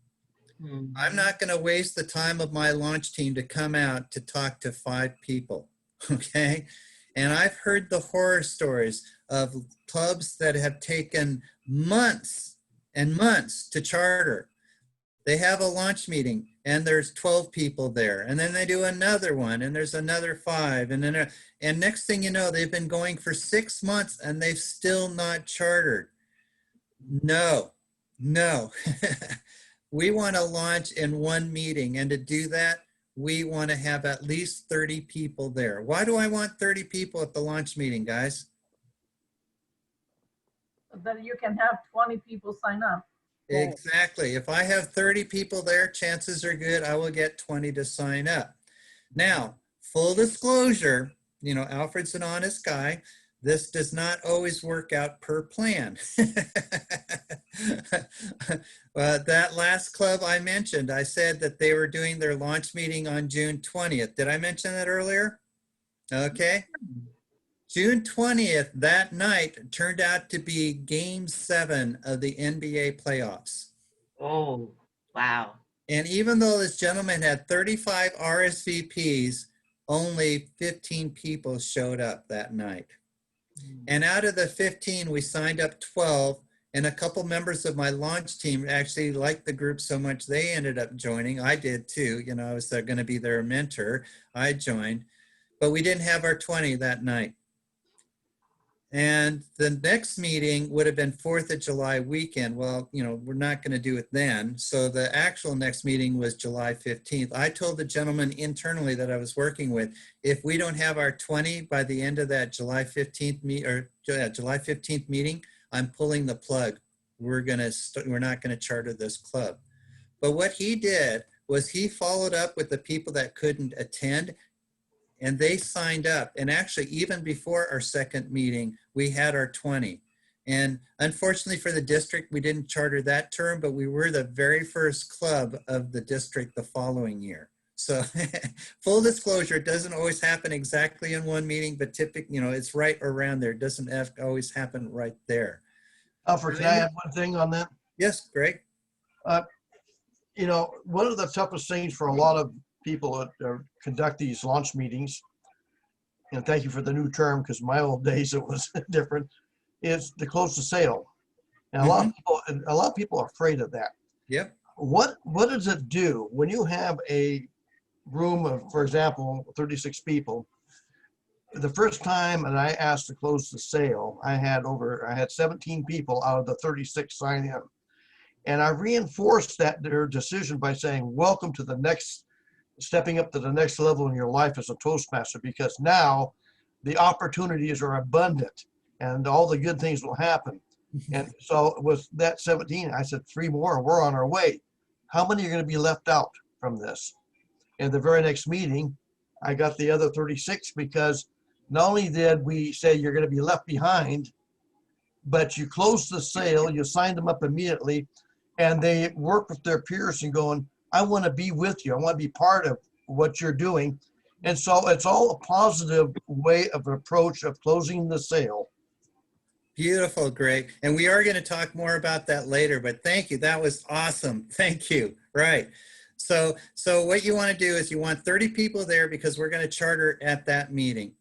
I'm not going to waste the time of my launch team to come out to talk to 5 people, okay? And I've heard the horror stories of clubs that have taken months and months to charter. They have a launch meeting and there's 12 people there, and then they do another one and there's another 5, and then and next thing you know, they've been going for 6 months and they've still not chartered. No. We want to launch in one meeting, and to do that, we want to have at least 30 people there. Why do I want 30 people at the launch meeting, guys? Then you can have 20 people sign up. Exactly. If I have 30 people there, chances are good I will get 20 to sign up. Now, full disclosure, you know, Alfred's an honest guy. This does not always work out per plan. That last club I mentioned, I said that they were doing their launch meeting on June 20th. Did I mention that earlier? Okay. June 20th, that night, turned out to be Game 7 of the NBA playoffs. Oh, wow. And even though this gentleman had 35 RSVPs, only 15 people showed up that night. And out of the 15, we signed up 12, and a couple members of my launch team actually liked the group so much they ended up joining. I did too. You know, I was going to be their mentor. I joined, but we didn't have our 20 that night. And the next meeting would have been 4th of July weekend. Well, you know, we're not going to do it then. So the actual next meeting was July 15th. I told the gentleman internally that I was working with, if we don't have our 20 by the end of that July 15th July 15th meeting, I'm pulling the plug. We're not going to charter this club. But what he did was he followed up with the people that couldn't attend, and they signed up. And actually, even before our second meeting, we had our 20. And unfortunately for the district, we didn't charter that term, but we were the very first club of the district the following year. So full disclosure, it doesn't always happen exactly in one meeting, but typically, you know, it's right around there. It doesn't have to always happen right there. Alfred, can I add one thing on that? Yes, Greg. You know, one of the toughest things for a lot of people that conduct these launch meetings, and thank you for the new term, because my old days it was different, is to close the sale. And a lot of people are afraid of that. Yep. What does it do when you have a room of, for example, 36 people? The first time and I asked to close the sale, I had 17 people out of the 36 sign in. And I reinforced their decision by saying, welcome to the next, stepping up to the next level in your life as a Toastmaster, because now the opportunities are abundant and all the good things will happen. And so with that 17, I said 3 more and we're on our way. How many are going to be left out from this? And the very next meeting, I got the other 36, because not only did we say you're going to be left behind, but you closed the sale, you signed them up immediately, and they work with their peers and going, I want to be with you. I want to be part of what you're doing. And so it's all a positive way of approach of closing the sale. Beautiful, Greg. And we are going to talk more about that later, but thank you. That was awesome. Thank you. Right. So what you want to do is you want 30 people there, because we're going to charter at that meeting.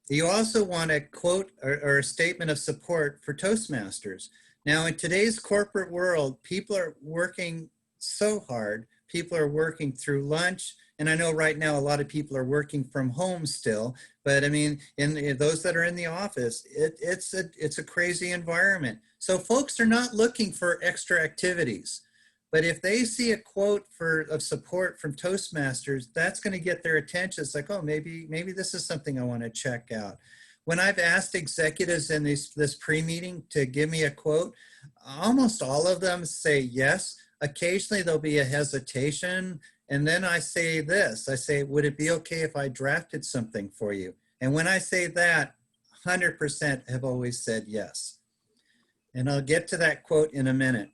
You also want a quote or a statement of support for Toastmasters. Now, in today's corporate world, people are working so hard. People are working through lunch. And I know right now a lot of people are working from home still. But I mean, in those that are in the office, it's a crazy environment. So folks are not looking for extra activities. But if they see a quote of support from Toastmasters, that's going to get their attention. It's like, oh, maybe this is something I want to check out. When I've asked executives in this pre-meeting to give me a quote, almost all of them say yes. Occasionally there'll be a hesitation. And then I say this, I say, would it be okay if I drafted something for you? And when I say that, 100% have always said yes. And I'll get to that quote in a minute.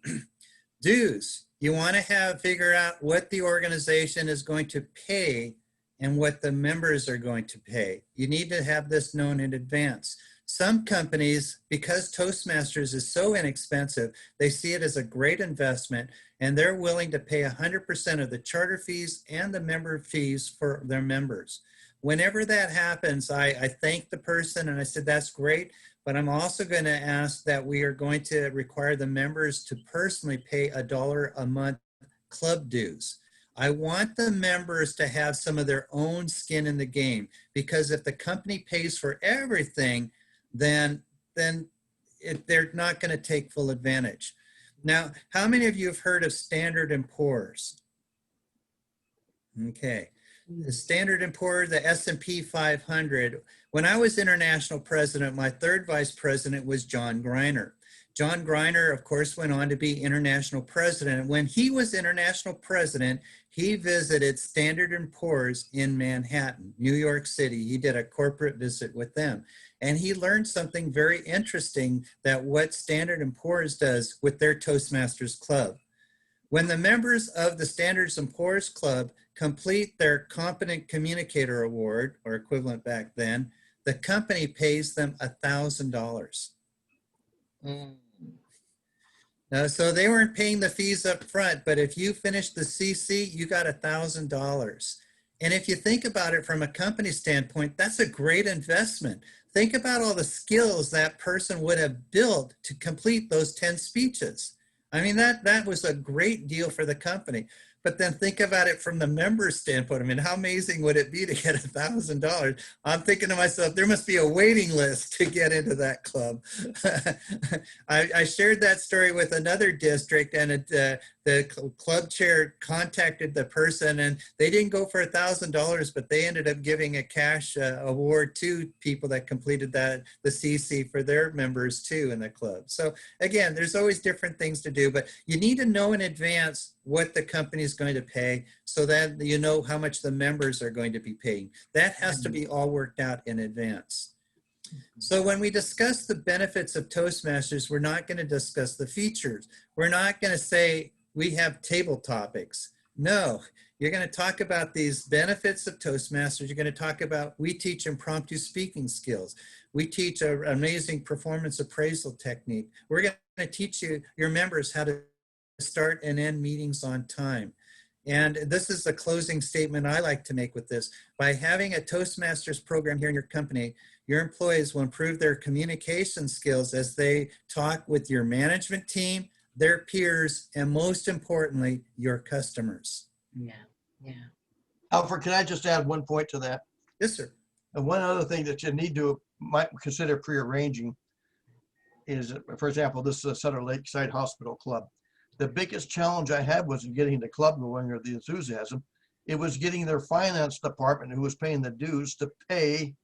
Dues, you want to figure out what the organization is going to pay and what the members are going to pay. You need to have this known in advance. Some companies, because Toastmasters is so inexpensive, they see it as a great investment, and they're willing to pay 100% of the charter fees and the member fees for their members. Whenever that happens, I thank the person and I said, that's great, but I'm also going to ask that we are going to require the members to personally pay $1 a month club dues. I want the members to have some of their own skin in the game, because if the company pays for everything, then they're not going to take full advantage. Now, how many of you have heard of Standard & Poor's? Okay. The Standard & Poor's, the S&P 500. When I was international president, my third vice president was John Greiner. John Greiner, of course, went on to be international president. When he was international president, he visited Standard & Poor's in Manhattan, New York City. He did a corporate visit with them. And he learned something very interesting, that what Standard & Poor's does with their Toastmasters Club. When the members of the Standard & Poor's Club complete their Competent Communicator Award, or equivalent back then, the company pays them $1,000. So they weren't paying the fees up front, but if you finished the CC, you got $1,000. And if you think about it from a company standpoint, that's a great investment. Think about all the skills that person would have built to complete those 10 speeches. I mean, that was a great deal for the company. But then think about it from the member standpoint. I mean, how amazing would it be to get $1,000? I'm thinking to myself, there must be a waiting list to get into that club. I shared that story with another district, and the club chair contacted the person, and they didn't go for $1,000, but they ended up giving a cash award to people that completed the CC for their members too in the club. So again, there's always different things to do, but you need to know in advance what the company is going to pay so that you know how much the members are going to be paying. That has to be all worked out in advance. So when we discuss the benefits of Toastmasters, we're not going to discuss the features. We're not going to say we have table topics. No, you're going to talk about these benefits of Toastmasters. You're going to talk about, we teach impromptu speaking skills. We teach an amazing performance appraisal technique. We're going to teach you, your members, how to start and end meetings on time. And this is the closing statement I like to make with this. By having a Toastmasters program here in your company, your employees will improve their communication skills as they talk with your management team, their peers, and most importantly, your customers. Yeah, yeah. Alfred, can I just add one point to that? Yes, sir. And one other thing that you need to might consider prearranging is, for example, this is a Sutter Lakeside Hospital Club. The biggest challenge I had wasn't getting the club going or the enthusiasm. It was getting their finance department, who was paying the dues, to pay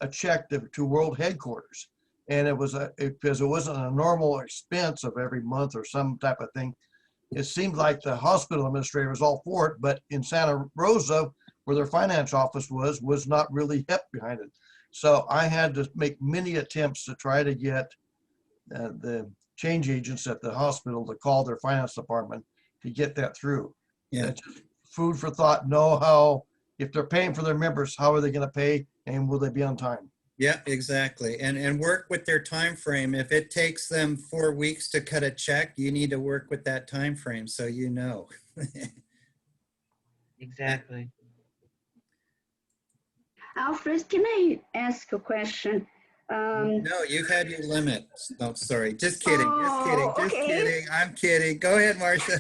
a check to world headquarters. And it was because it wasn't a normal expense of every month or some type of thing. It seemed like the hospital administrator was all for it, but in Santa Rosa, where their finance office was not really hep behind it. So I had to make many attempts to try to get the change agents at the hospital to call their finance department to get that through. Yeah. Just food for thought. Know how, if they're paying for their members, how are they going to pay, and will they be on time? Yeah, exactly. And work with their time frame. If it takes them 4 weeks to cut a check, you need to work with that time frame so you know. Exactly. Alfred, can I ask a question? No, you've had your limit. No, sorry. Just kidding. Oh, just okay. kidding. I'm kidding. Go ahead, Marcia.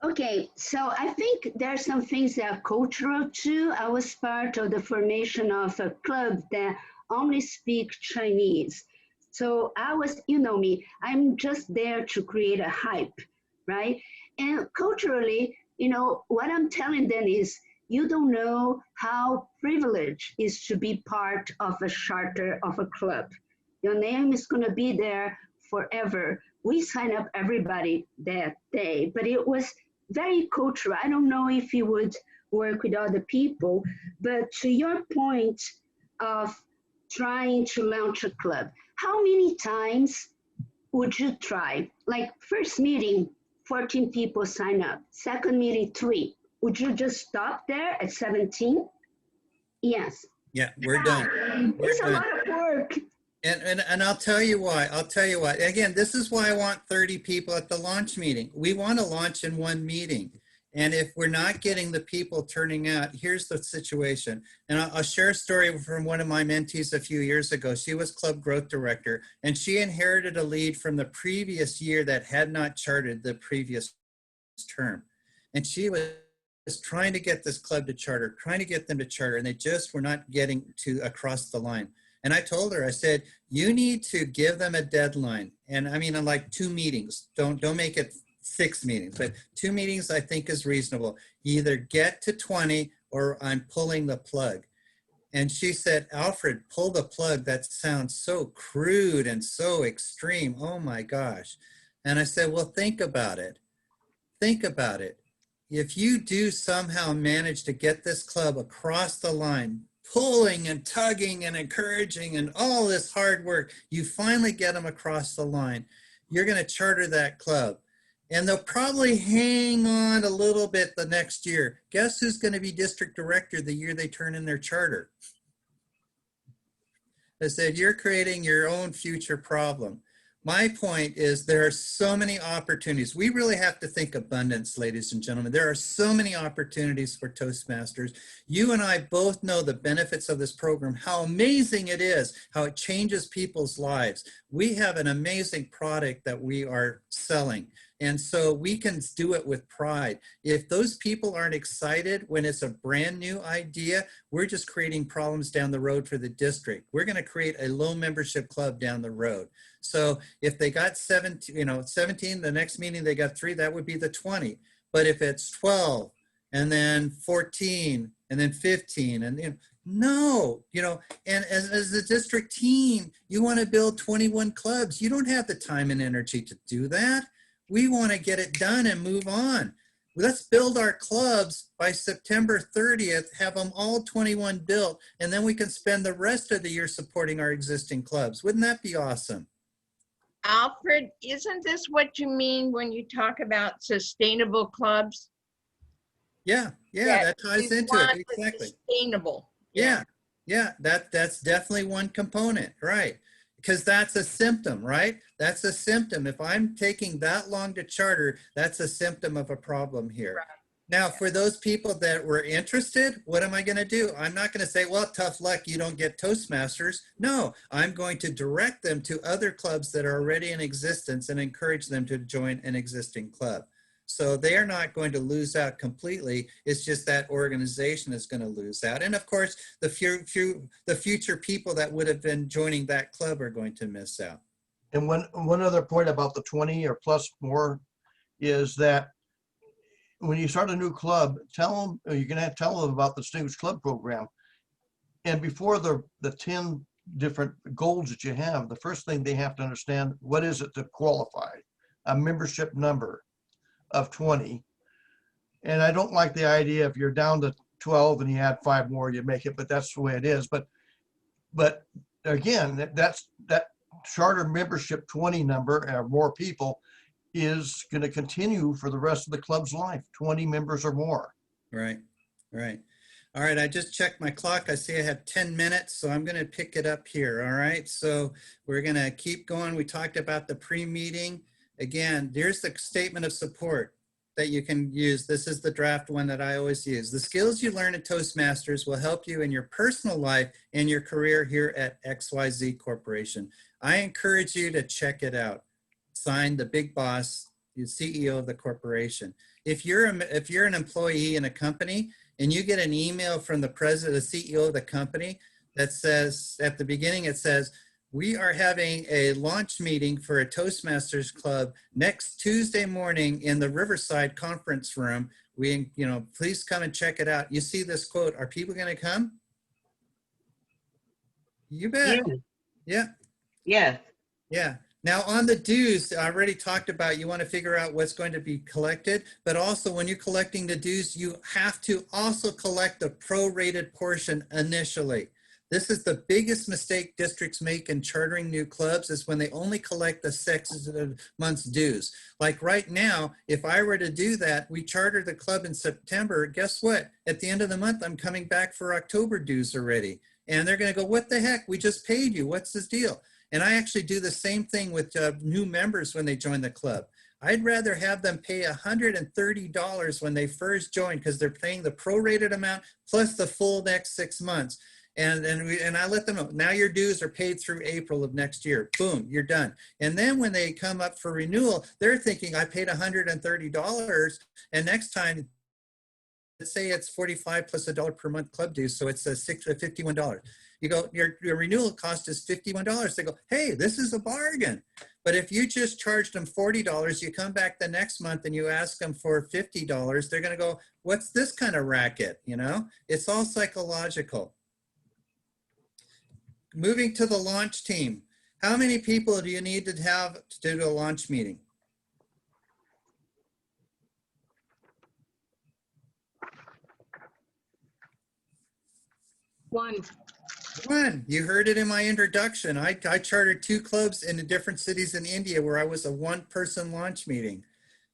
Okay, so I think there are some things that are cultural too. I was part of the formation of a club that only speak Chinese. So I was, you know me, I'm just there to create a hype, right? And culturally, you know, what I'm telling them is, you don't know how privileged it is to be part of a charter of a club. Your name is going to be there forever. We sign up everybody that day, but it was very cultural. I don't know if you would work with other people, but to your point of trying to launch a club, how many times would you try? Like first meeting, 14 people sign up. Second meeting, 3. Would you just stop there at 17? Yes. Yeah, we're done. It's a lot of work. And I'll tell you why. Again, this is why I want 30 people at the launch meeting. We want to launch in one meeting. And if we're not getting the people turning out, here's the situation. And I'll share a story from one of my mentees a few years ago. She was club growth director, and she inherited a lead from the previous year that had not chartered the previous term. And she was trying to get this club to charter, trying to get them to charter, and they just were not getting to across the line. And I told her, I said, you need to give them a deadline. And I mean, like 2 meetings. Don't make it 6 meetings, but 2 meetings I think is reasonable. You either get to 20 or I'm pulling the plug. And she said, Alfred, pull the plug. That sounds so crude and so extreme. Oh my gosh. And I said, well, think about it. Think about it. If you do somehow manage to get this club across the line, pulling and tugging and encouraging and all this hard work, you finally get them across the line, you're going to charter that club. And they'll probably hang on a little bit the next year. Guess who's going to be district director the year they turn in their charter? I said, you're creating your own future problem. My point is there are so many opportunities. We really have to think abundance, ladies and gentlemen. There are so many opportunities for Toastmasters. You and I both know the benefits of this program, how amazing it is, how it changes people's lives. We have an amazing product that we are selling. And so we can do it with pride. If those people aren't excited when it's a brand new idea, we're just creating problems down the road for the district. We're going to create a low membership club down the road. So if they got 17, the next meeting they got 3, that would be the 20. But if it's 12 and then 14 and then 15 and no, and as a district team, you want to build 21 clubs. You don't have the time and energy to do that. We want to get it done and move on. Let's build our clubs by September 30th, have them all 21 built, and then we can spend the rest of the year supporting our existing clubs. Wouldn't that be awesome? Alfred, isn't this what you mean when you talk about sustainable clubs? Yeah, that ties into it. Exactly. Sustainable. Yeah, that's definitely one component, right? Because that's a symptom, right? That's a symptom. If I'm taking that long to charter, that's a symptom of a problem here. Right. Now, for those people that were interested, what am I going to do? I'm not going to say, well, tough luck, you don't get Toastmasters. No, I'm going to direct them to other clubs that are already in existence and encourage them to join an existing club. So they are not going to lose out completely. It's just that organization is going to lose out. And of course, the future people that would have been joining that club are going to miss out. And one other point about the 20 or plus more is that when you start a new club, tell them, you're going to tell them about the Distinguished Club Program. And before the 10 different goals that you have, the first thing they have to understand, what is it to qualify? A membership number of 20. And I don't like the idea if you're down to 12 and you add 5 more, you make it, but that's the way it is. But again, that charter membership 20 number or more people is going to continue for the rest of the club's life, 20 members or more. Right. All right, I just checked my clock. I see I have 10 minutes, so I'm going to pick it up here. All right, so we're going to keep going. We talked about the pre-meeting. Again, there's the statement of support that you can use. This is the draft one that I always use. The skills you learn at Toastmasters will help you in your personal life and your career here at XYZ Corporation. I encourage you to check it out. Signed, the big boss, the CEO of the corporation. If you're an employee in a company and you get an email from the president, the CEO of the company that says, at the beginning, it says, we are having a launch meeting for a Toastmasters club next Tuesday morning in the Riverside conference room. Please come and check it out. You see this quote, are people going to come? You bet. Yeah. Now on the dues, I already talked about, you want to figure out what's going to be collected, but also when you're collecting the dues, you have to also collect the prorated portion initially. This is the biggest mistake districts make in chartering new clubs, is when they only collect the 6 months dues. Like right now, if I were to do that, we charter the club in September, guess what? At the end of the month, I'm coming back for October dues already. And they're going to go, what the heck? We just paid you. What's this deal? And I actually do the same thing with new members when they join the club. I'd rather have them pay $130 when they first join, because they're paying the prorated amount plus the full next 6 months. And I let them know, now your dues are paid through April of next year. Boom, you're done. And then when they come up for renewal, they're thinking, I paid $130, and next time, let's say it's $45 plus $1 per month club dues, so it's $51. You go, your renewal cost is $51. They go, hey, this is a bargain. But if you just charged them $40, you come back the next month and you ask them for $50, they're going to go, what's this kind of racket? It's all psychological. Moving to the launch team. How many people do you need to have to do a launch meeting? One. You heard it in my introduction. I chartered 2 clubs in different cities in India where I was a 1-person launch meeting.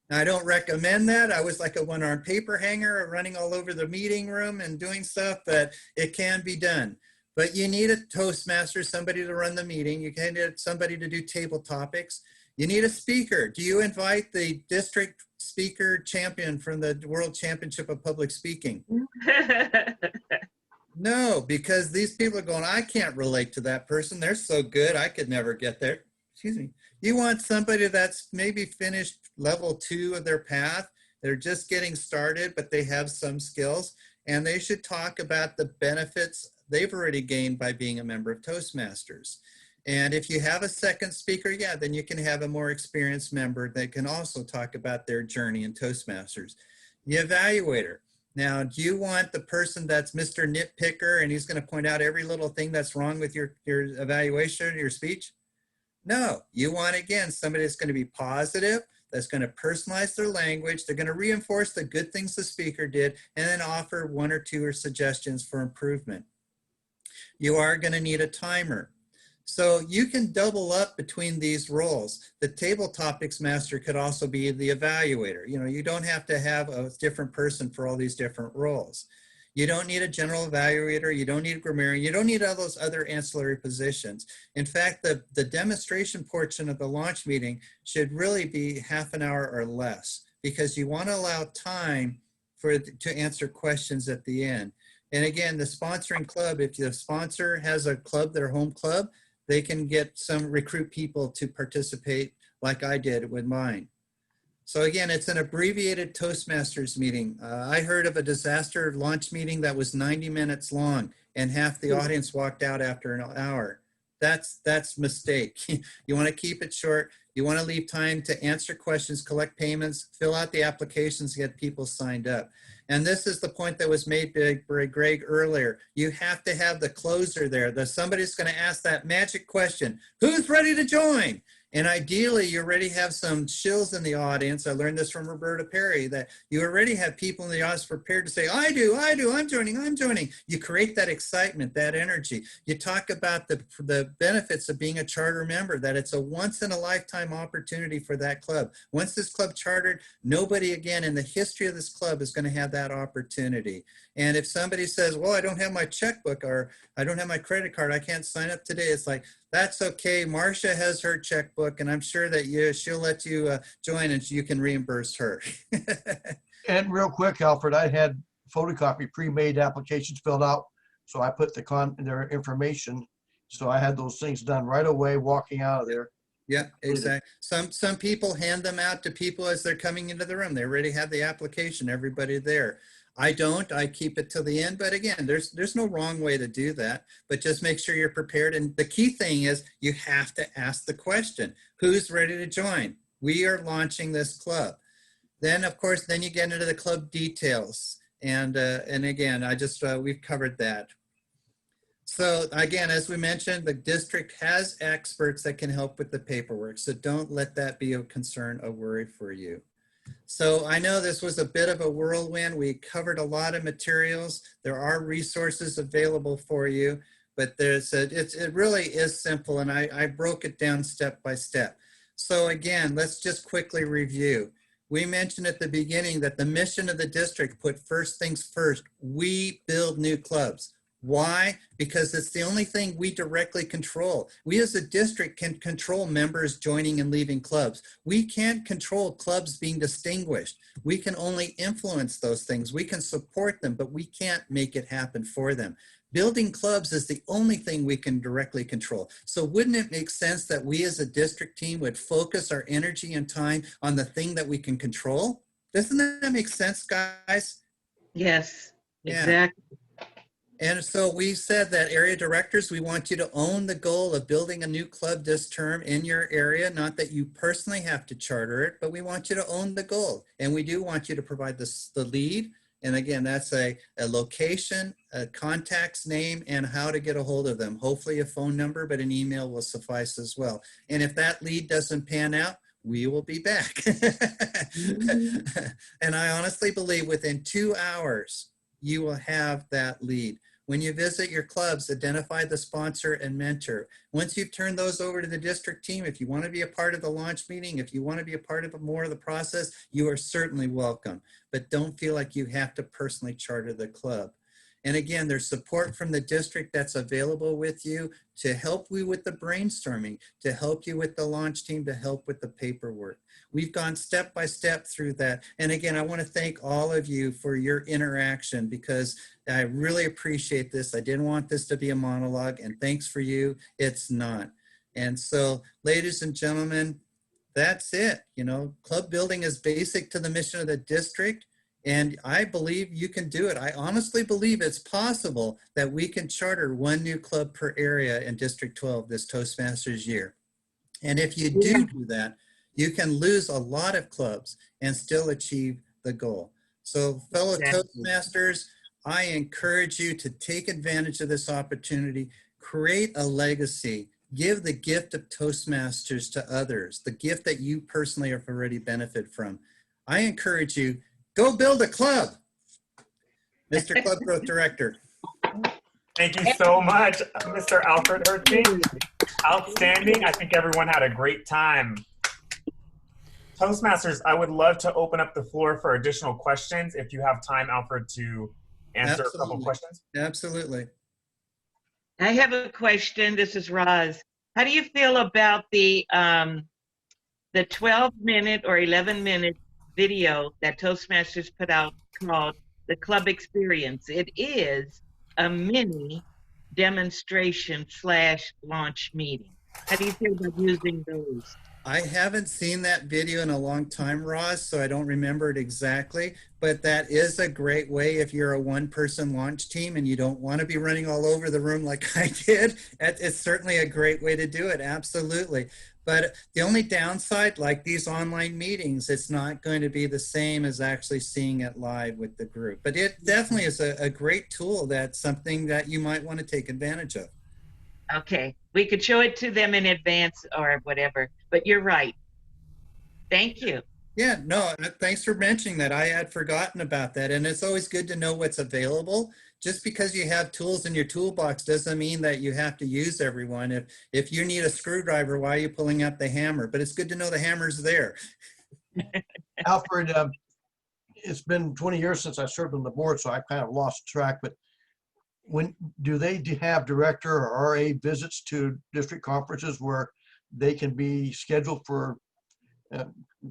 Now, I don't recommend that. I was like a one-armed paper hanger running all over the meeting room and doing stuff, but it can be done. But you need a Toastmaster, somebody to run the meeting. You can need somebody to do table topics. You need a speaker. Do you invite the district speaker champion from the World Championship of Public Speaking? No, because these people are going, I can't relate to that person. They're so good, I could never get there. Excuse me. You want somebody that's maybe finished level 2 of their path. They're just getting started, but they have some skills, and they should talk about the benefits they've already gained by being a member of Toastmasters. And if you have a second speaker, yeah, then you can have a more experienced member that can also talk about their journey in Toastmasters. The evaluator. Now, do you want the person that's Mr. Nitpicker and he's going to point out every little thing that's wrong with your evaluation, your speech? No, you want, again, somebody that's going to be positive, that's going to personalize their language. They're going to reinforce the good things the speaker did and then offer 1 or 2 or suggestions for improvement. You are going to need a timer. So you can double up between these roles. The table topics master could also be the evaluator. You know, you don't have to have a different person for all these different roles. You don't need a general evaluator. You don't need a grammarian. You don't need all those other ancillary positions. In fact, the demonstration portion of the launch meeting should really be half an hour or less, because you want to allow time to answer questions at the end. And again, the sponsoring club, if the sponsor has a club, their home club, they can recruit people to participate like I did with mine. So again, it's an abbreviated Toastmasters meeting. I heard of a disaster launch meeting that was 90 minutes long and half the audience walked out after an hour. That's a mistake. You want to keep it short. You want to leave time to answer questions, collect payments, fill out the applications, get people signed up. And this is the point that was made by Greg earlier. You have to have the closer there. Somebody's going to ask that magic question, who's ready to join? And ideally, you already have some shills in the audience. I learned this from Roberta Perry, that you already have people in the audience prepared to say, I do, I'm joining. You create that excitement, that energy. You talk about the benefits of being a charter member, that it's a once in a lifetime opportunity for that club. Once this club chartered, nobody again in the history of this club is going to have that opportunity. And if somebody says, well, I don't have my checkbook or I don't have my credit card, I can't sign up today. It's like, that's okay. Marcia has her checkbook, and I'm sure that she'll let you join and you can reimburse her. And real quick, Alfred, I had photocopy pre-made applications filled out, so I put their information. So I had those things done right away, walking out of there. Yeah, exactly. Some people hand them out to people as they're coming into the room. They already have the application, everybody there. I don't, I keep it till the end, but again, there's no wrong way to do that, but just make sure you're prepared. And the key thing is you have to ask the question, who's ready to join? We are launching this club. Then of course, then you get into the club details. And again, we've covered that. So again, as we mentioned, the district has experts that can help with the paperwork. So don't let that be a concern, a worry for you. So I know this was a bit of a whirlwind. We covered a lot of materials. There are resources available for you, but it really is simple, and I broke it down step by step. So again, let's just quickly review. We mentioned at the beginning that the mission of the district put first things first. We build new clubs. Why? Because it's the only thing we directly control. We as a district can control members joining and leaving clubs. We can't control clubs being distinguished. We can only influence those things. We can support them, but we can't make it happen for them. Building clubs is the only thing we can directly control. So wouldn't it make sense that we as a district team would focus our energy and time on the thing that we can control? Doesn't that make sense, guys? Yes, yeah. Exactly. And so we said that area directors, we want you to own the goal of building a new club this term in your area. Not that you personally have to charter it, but we want you to own the goal. And we do want you to provide the lead. And again, that's a location, a contact's name, and how to get a hold of them. Hopefully a phone number, but an email will suffice as well. And if that lead doesn't pan out, we will be back. And I honestly believe within 2 hours, you will have that lead. When you visit your clubs, identify the sponsor and mentor. Once you've turned those over to the district team, if you want to be a part of the launch meeting, if you want to be a part of more of the process, you are certainly welcome. But don't feel like you have to personally charter the club. And again, there's support from the district that's available with you to help you with the brainstorming, to help you with the launch team, to help with the paperwork. We've gone step by step through that. And again, I want to thank all of you for your interaction, because I really appreciate this. I didn't want this to be a monologue, and thanks for you. It's not. And so, ladies and gentlemen, that's it. You know, club building is basic to the mission of the district. And I believe you can do it. I honestly believe it's possible that we can charter one new club per area in District 12 this Toastmasters year. And if you do that, you can lose a lot of clubs and still achieve the goal. So fellow Toastmasters, I encourage you to take advantage of this opportunity, create a legacy, give the gift of Toastmasters to others, the gift that you personally have already benefited from. I encourage you, go build a club. Mr. Club Growth Director. Thank you so much, Mr. Alfred Herzing. Outstanding. I think everyone had a great time. Toastmasters, I would love to open up the floor for additional questions if you have time, Alfred, to answer a couple questions. Absolutely. I have a question. This is Roz. How do you feel about the 12-minute or 11-minute video that Toastmasters put out called The Club Experience? It is a mini demonstration / launch meeting. How do you feel about using those? I haven't seen that video in a long time, Roz, so I don't remember it exactly, but that is a great way if you're a one-person launch team and you don't want to be running all over the room like I did. It's certainly a great way to do it, absolutely. But the only downside, like these online meetings, it's not going to be the same as actually seeing it live with the group. But it definitely is a great tool. That's something that you might want to take advantage of. Okay, we could show it to them in advance or whatever, but you're right. Thank you. Yeah, no, thanks for mentioning that. I had forgotten about that. And it's always good to know what's available. Just because you have tools in your toolbox doesn't mean that you have to use everyone. If you need a screwdriver, why are you pulling out the hammer? But it's good to know the hammer's there. Alfred, it's been 20 years since I served on the board, so I've kind of lost track, but when do they have director or RA visits to district conferences where they can be scheduled for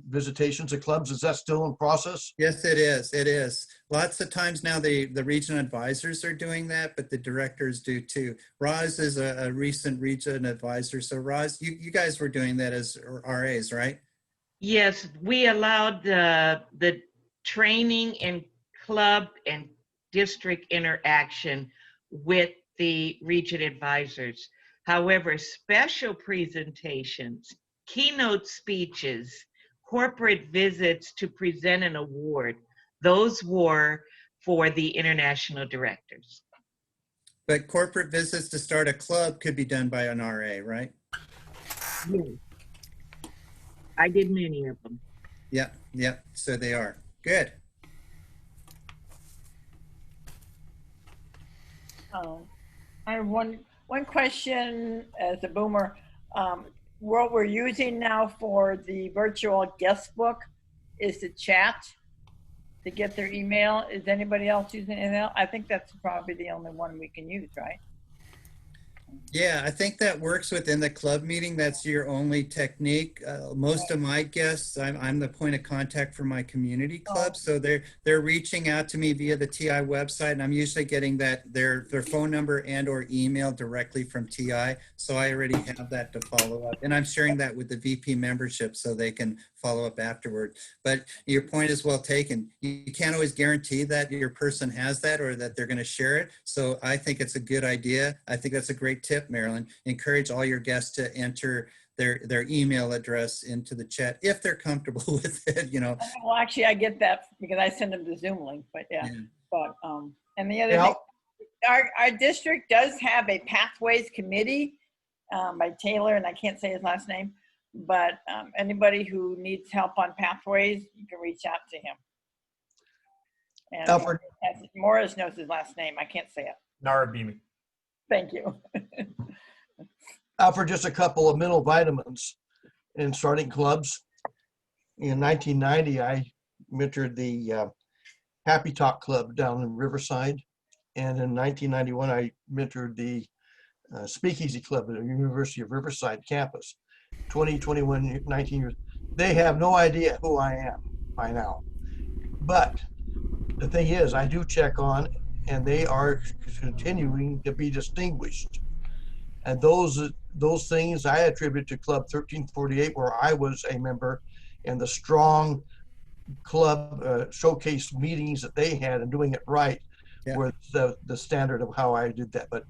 visitations of clubs? Is that still in process? Yes, it is. It is. Lots of times now the region advisors are doing that, but the directors do too. Roz is a recent region advisor. So Roz, you guys were doing that as RAs, right? Yes, we allowed the training and club and district interaction with the region advisors. However, special presentations, keynote speeches, corporate visits to present an award, those were for the international directors. But corporate visits to start a club could be done by an RA, right? Yes. I did many of them. Yep, yep, so they are. Good. I have one question as a boomer. What we're using now for the virtual guest book is the chat to get their email. Is anybody else using email? I think that's probably the only one we can use, right? Yeah, I think that works within the club meeting. That's your only technique. Most of my guests, I'm the point of contact for my community club. So they're reaching out to me via the TI website, and I'm usually getting their phone number and or email directly from TI. So I already have that to follow up. And I'm sharing that with the VP membership so they can follow up afterward. But your point is well taken. You can't always guarantee that your person has that or that they're going to share it. So I think it's a good idea. I think that's a great tip, Marilyn. Encourage all your guests to enter their email address into the chat if they're comfortable with it, you know. Well, actually, I get that because I send them the Zoom link, but yeah. But and the other thing, our district does have a Pathways Committee by Taylor, and I can't say his last name, but anybody who needs help on Pathways, you can reach out to him. And Alfred. Morris knows his last name. I can't say it. Narabimi. Thank you. Alfred, just a couple of mental vitamins in starting clubs. In 1990, I mentored the Happy Talk Club down in Riverside. And in 1991, I mentored the Speakeasy Club at the University of Riverside campus. 20, 21, 19 years. They have no idea who I am by now. But the thing is, I do check on, and they are continuing to be distinguished. And those those things I attribute to Club 1348, where I was a member, and the strong club showcase meetings that they had and doing it right were the standard of how I did that. But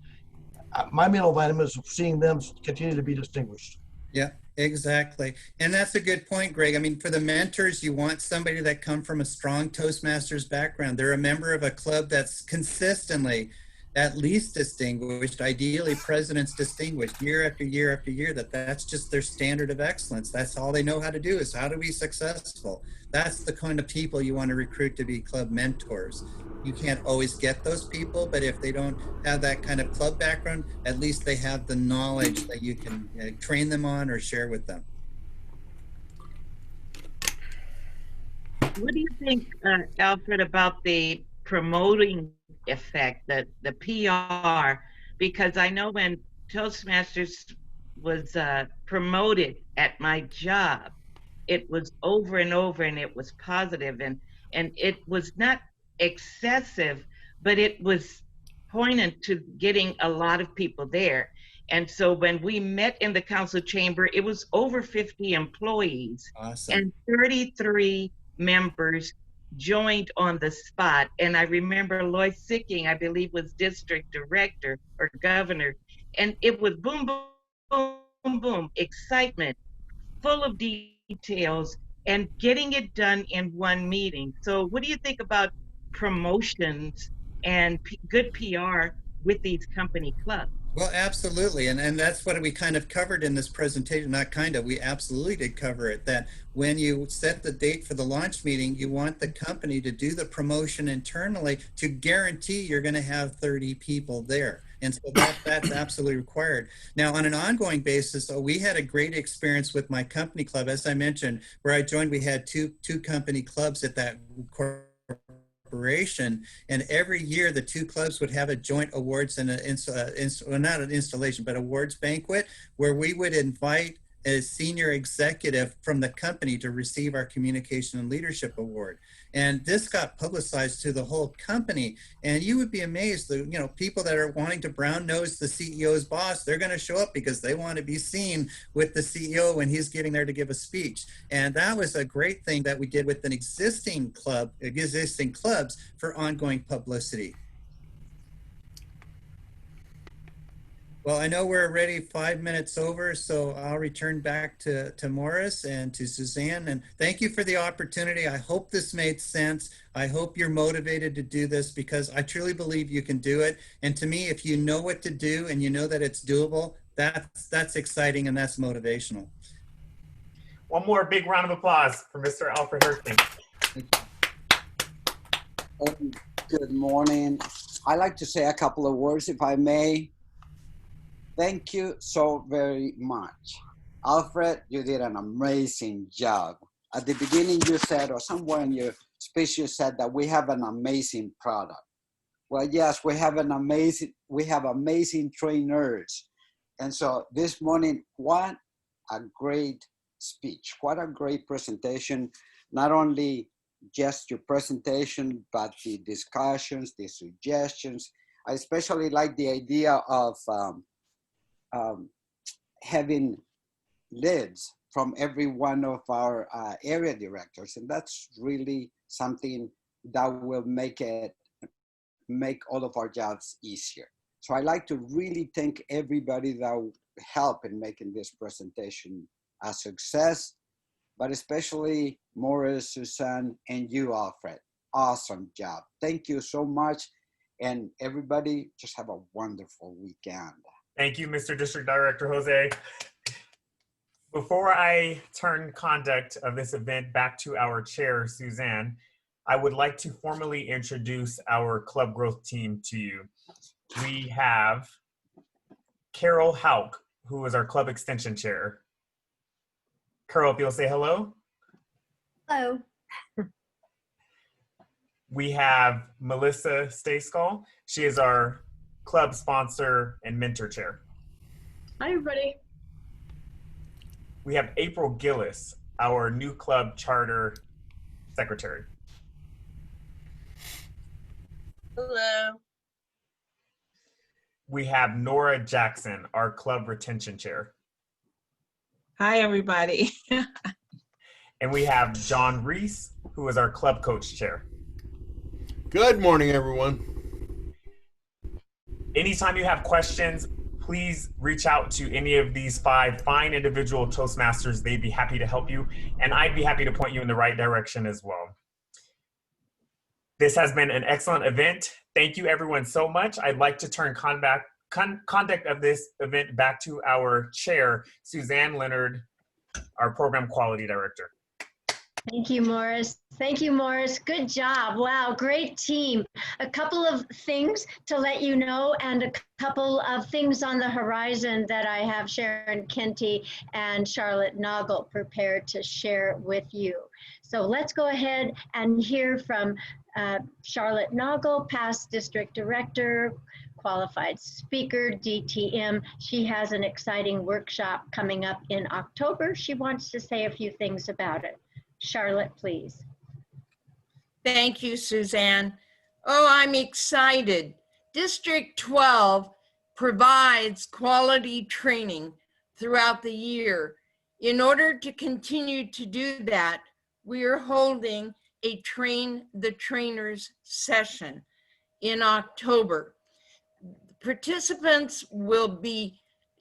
my mental vitamin is seeing them continue to be distinguished. Yeah, exactly. And that's a good point, Greg. I mean, for the mentors, you want somebody that come from a strong Toastmasters background. They're a member of a club that's consistently at least distinguished, ideally president's distinguished year after year after year, that's just their standard of excellence. That's all they know how to do is how to be successful. That's the kind of people you want to recruit to be club mentors. You can't always get those people, but if they don't have that kind of club background, at least they have the knowledge that you can train them on or share with them. What do you think, Alfred, about the promoting effect, the PR? Because I know when Toastmasters was promoted at my job, it was over and over, and it was positive, and it was not excessive, but it was poignant to getting a lot of people there. And so when we met in the council chamber, it was over 50 employees. Awesome. And 33 members joined on the spot. And I remember Lloyd Sicking, I believe, was district director or governor. And it was boom, boom, boom, boom, excitement, full of details, and getting it done in one meeting. So what do you think about promotions and good PR with these company clubs? Well, absolutely. And that's what we kind of covered in this presentation. Not kind of, we absolutely did cover it, that when you set the date for the launch meeting, you want the company to do the promotion internally to guarantee you're going to have 30 people there. And so that's absolutely required. Now, on an ongoing basis, we had a great experience with my company club. As I mentioned, where I joined, we had two company clubs at that corporation, and every year the two clubs would have a joint awards and not an installation, but awards banquet, where we would invite a senior executive from the company to receive our communication and leadership award. And this got publicized to the whole company. And you would be amazed that, you know, people that are wanting to brown nose the CEO's boss, they're going to show up because they want to be seen with the CEO when he's getting there to give a speech. And that was a great thing that we did with an existing clubs for ongoing publicity. Well, I know we're already 5 minutes over, so I'll return back to Morris and to Suzanne. And thank you for the opportunity. I hope this made sense. I hope you're motivated to do this, because I truly believe you can do it. And to me, if you know what to do and you know that it's doable, that's exciting and that's motivational. One more big round of applause for Mr. Alfred Herzing. Good morning. I'd like to say a couple of words, if I may. Thank you so very much. Alfred, you did an amazing job. At the beginning you said, or somewhere in your speech you said, that we have an amazing product. Well, yes, we have amazing trainers. And so this morning, what a great speech, what a great presentation. Not only just your presentation, but the discussions, the suggestions. I especially like the idea of having leads from every one of our area directors. And that's really something that will make all of our jobs easier. So I'd like to really thank everybody that helped in making this presentation a success, but especially Morris, Suzanne, and you, Alfred. Awesome job. Thank you so much. And everybody, just have a wonderful weekend. Thank you, Mr. District Director Jose. Before I turn conduct of this event back to our chair, Suzanne, I would like to formally introduce our club growth team to you. We have Carol Hauk, who is our club extension chair. Carol, if you'll say hello. Hello. We have Melissa Stayskull. She is our club sponsor and mentor chair. Hi, everybody. We have April Gillis, our new club charter secretary. Hello. we have Nora Jackson, our club retention chair. Hi, everybody. And we have John Reese, who is our club coach chair. Good morning, everyone. Anytime you have questions, please reach out to any of these 5 fine individual Toastmasters. They'd be happy to help you, and I'd be happy to point you in the right direction as well. This has been an excellent event. Thank you, everyone, so much. I'd like to turn conduct of this event back to our chair, Suzanne Leonard, our program quality director. Thank you, Morris. Thank you, Morris. Good job. Wow, great team. A couple of things to let you know and a couple of things on the horizon that I have Sharon Kenty and Charlotte Noggle prepared to share with you. So let's go ahead and hear from Charlotte Noggle, past district director, qualified speaker, DTM. She has an exciting workshop coming up in October. She wants to say a few things about it. Charlotte, please. Thank you, Suzanne. Oh, I'm excited. District 12 provides quality training throughout the year. In order to continue to do that, we are holding a Train the Trainers session in October. Participants will be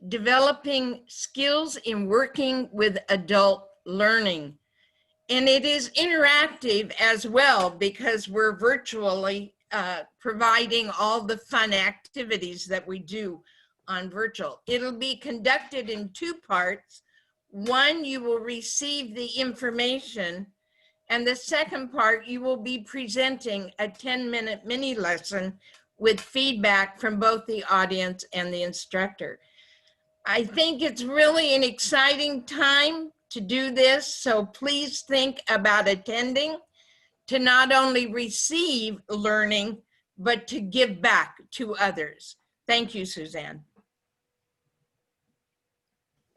developing skills in working with adult learning. And it is interactive as well because we're virtually providing all the fun activities that we do on virtual. It'll be conducted in 2 parts. One, you will receive the information, and the second part, you will be presenting a 10-minute mini lesson with feedback from both the audience and the instructor. I think it's really an exciting time to do this, so please think about attending to not only receive learning, but to give back to others. Thank you, Suzanne.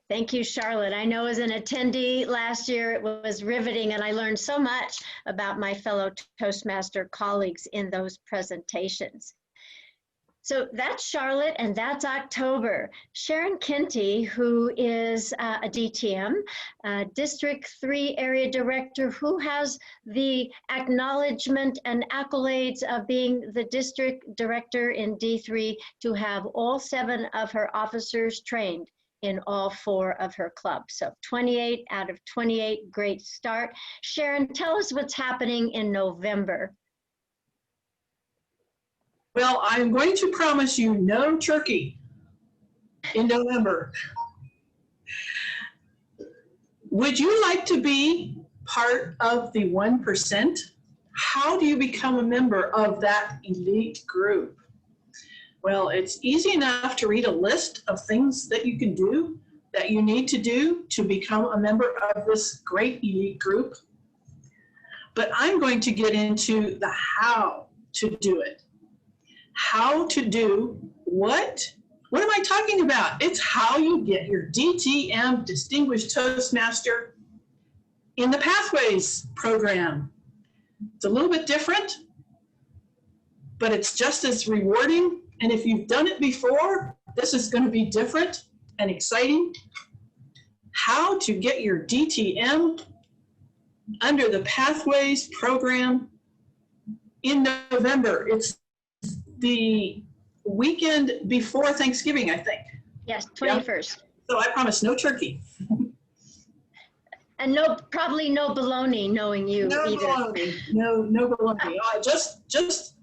Thank you, Charlotte. I know as an attendee last year, it was riveting and I learned so much about my fellow Toastmaster colleagues in those presentations. So that's Charlotte and that's October. Sharon Kenty, who is a DTM, District 3 Area Director, who has the acknowledgement and accolades of being the District Director in D3 to have all 7 of her officers trained in all 4 of her clubs. So 28 out of 28, great start. Sharon, tell us what's happening in November. Well, I'm going to promise you no turkey in November. Would you like to be part of the 1%? How do you become a member of that elite group? Well, it's easy enough to read a list of things that you can do, that you need to do to become a member of this great elite group. But I'm going to get into the how to do it. How to do what? What am I talking about? It's how you get your DTM, Distinguished Toastmaster, in the Pathways program. It's a little bit different, but it's just as rewarding. And if you've done it before, this is going to be different and exciting. How to get your DTM under the Pathways program in November. It's the weekend before Thanksgiving, I think. Yes, 21st. Yeah. So I promise no turkey. And no, probably no bologna, knowing you no either. Bologna. No bologna. Just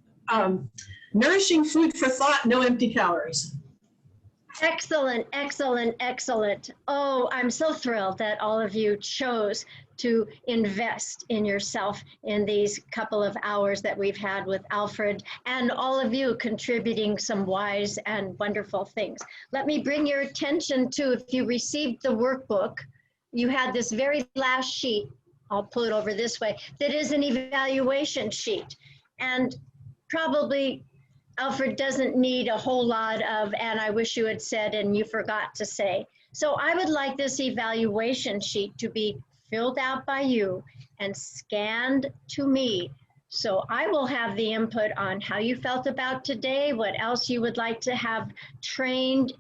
nourishing food for thought, no empty calories. Excellent, excellent, excellent. Oh, I'm so thrilled that all of you chose to invest in yourself in these couple of hours that we've had with Alfred, and all of you contributing some wise and wonderful things. Let me bring your attention to, if you received the workbook, you had this very last sheet, I'll pull it over this way, that is an evaluation sheet. And probably Alfred doesn't need a whole lot of, and I wish you had said, and you forgot to say. So I would like this evaluation sheet to be filled out by you and scanned to me So I will have the input on how you felt about today, what else you would like to have trained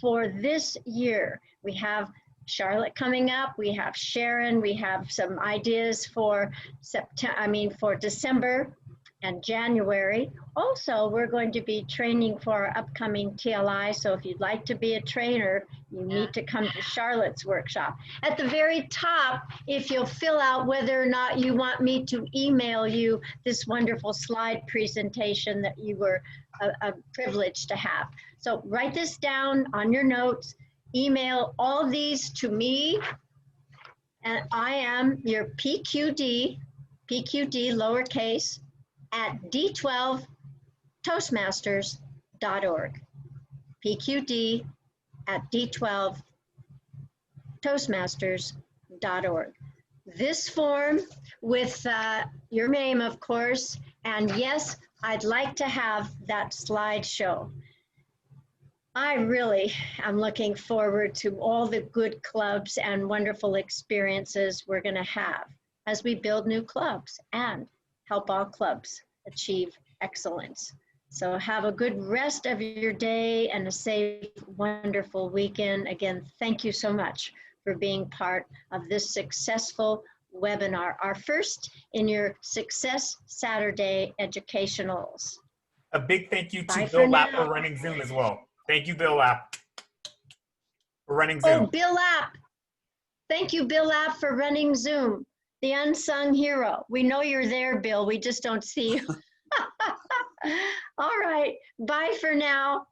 for this year. We have Charlotte coming up, we have Sharon, we have some ideas for for December and January. Also, we're going to be training for our upcoming TLI. So if you'd like to be a trainer, you need to come to Charlotte's workshop. At the very top, if you'll fill out whether or not you want me to email you this wonderful slide presentation that you were privileged to have. So write this down on your notes, email all these to me, and I am your PQD lowercase, at d12toastmasters.org. PQD at d12toastmasters.org. This form with your name, of course, and yes, I'd like to have that slideshow. I really am looking forward to all the good clubs and wonderful experiences we're going to have as we build new clubs and help all clubs achieve excellence. So have a good rest of your day and a safe, wonderful weekend. Again, thank you so much for being part of this successful webinar, our first in your Success Saturday educationals. A big thank you to Bye Bill for Lapp now. for running Zoom as well. Thank you, Bill Lapp, for running Zoom. Oh, Bill Lapp. Thank you, Bill Lapp, for running Zoom. The unsung hero. We know you're there, Bill. We just don't see you. All right. Bye for now.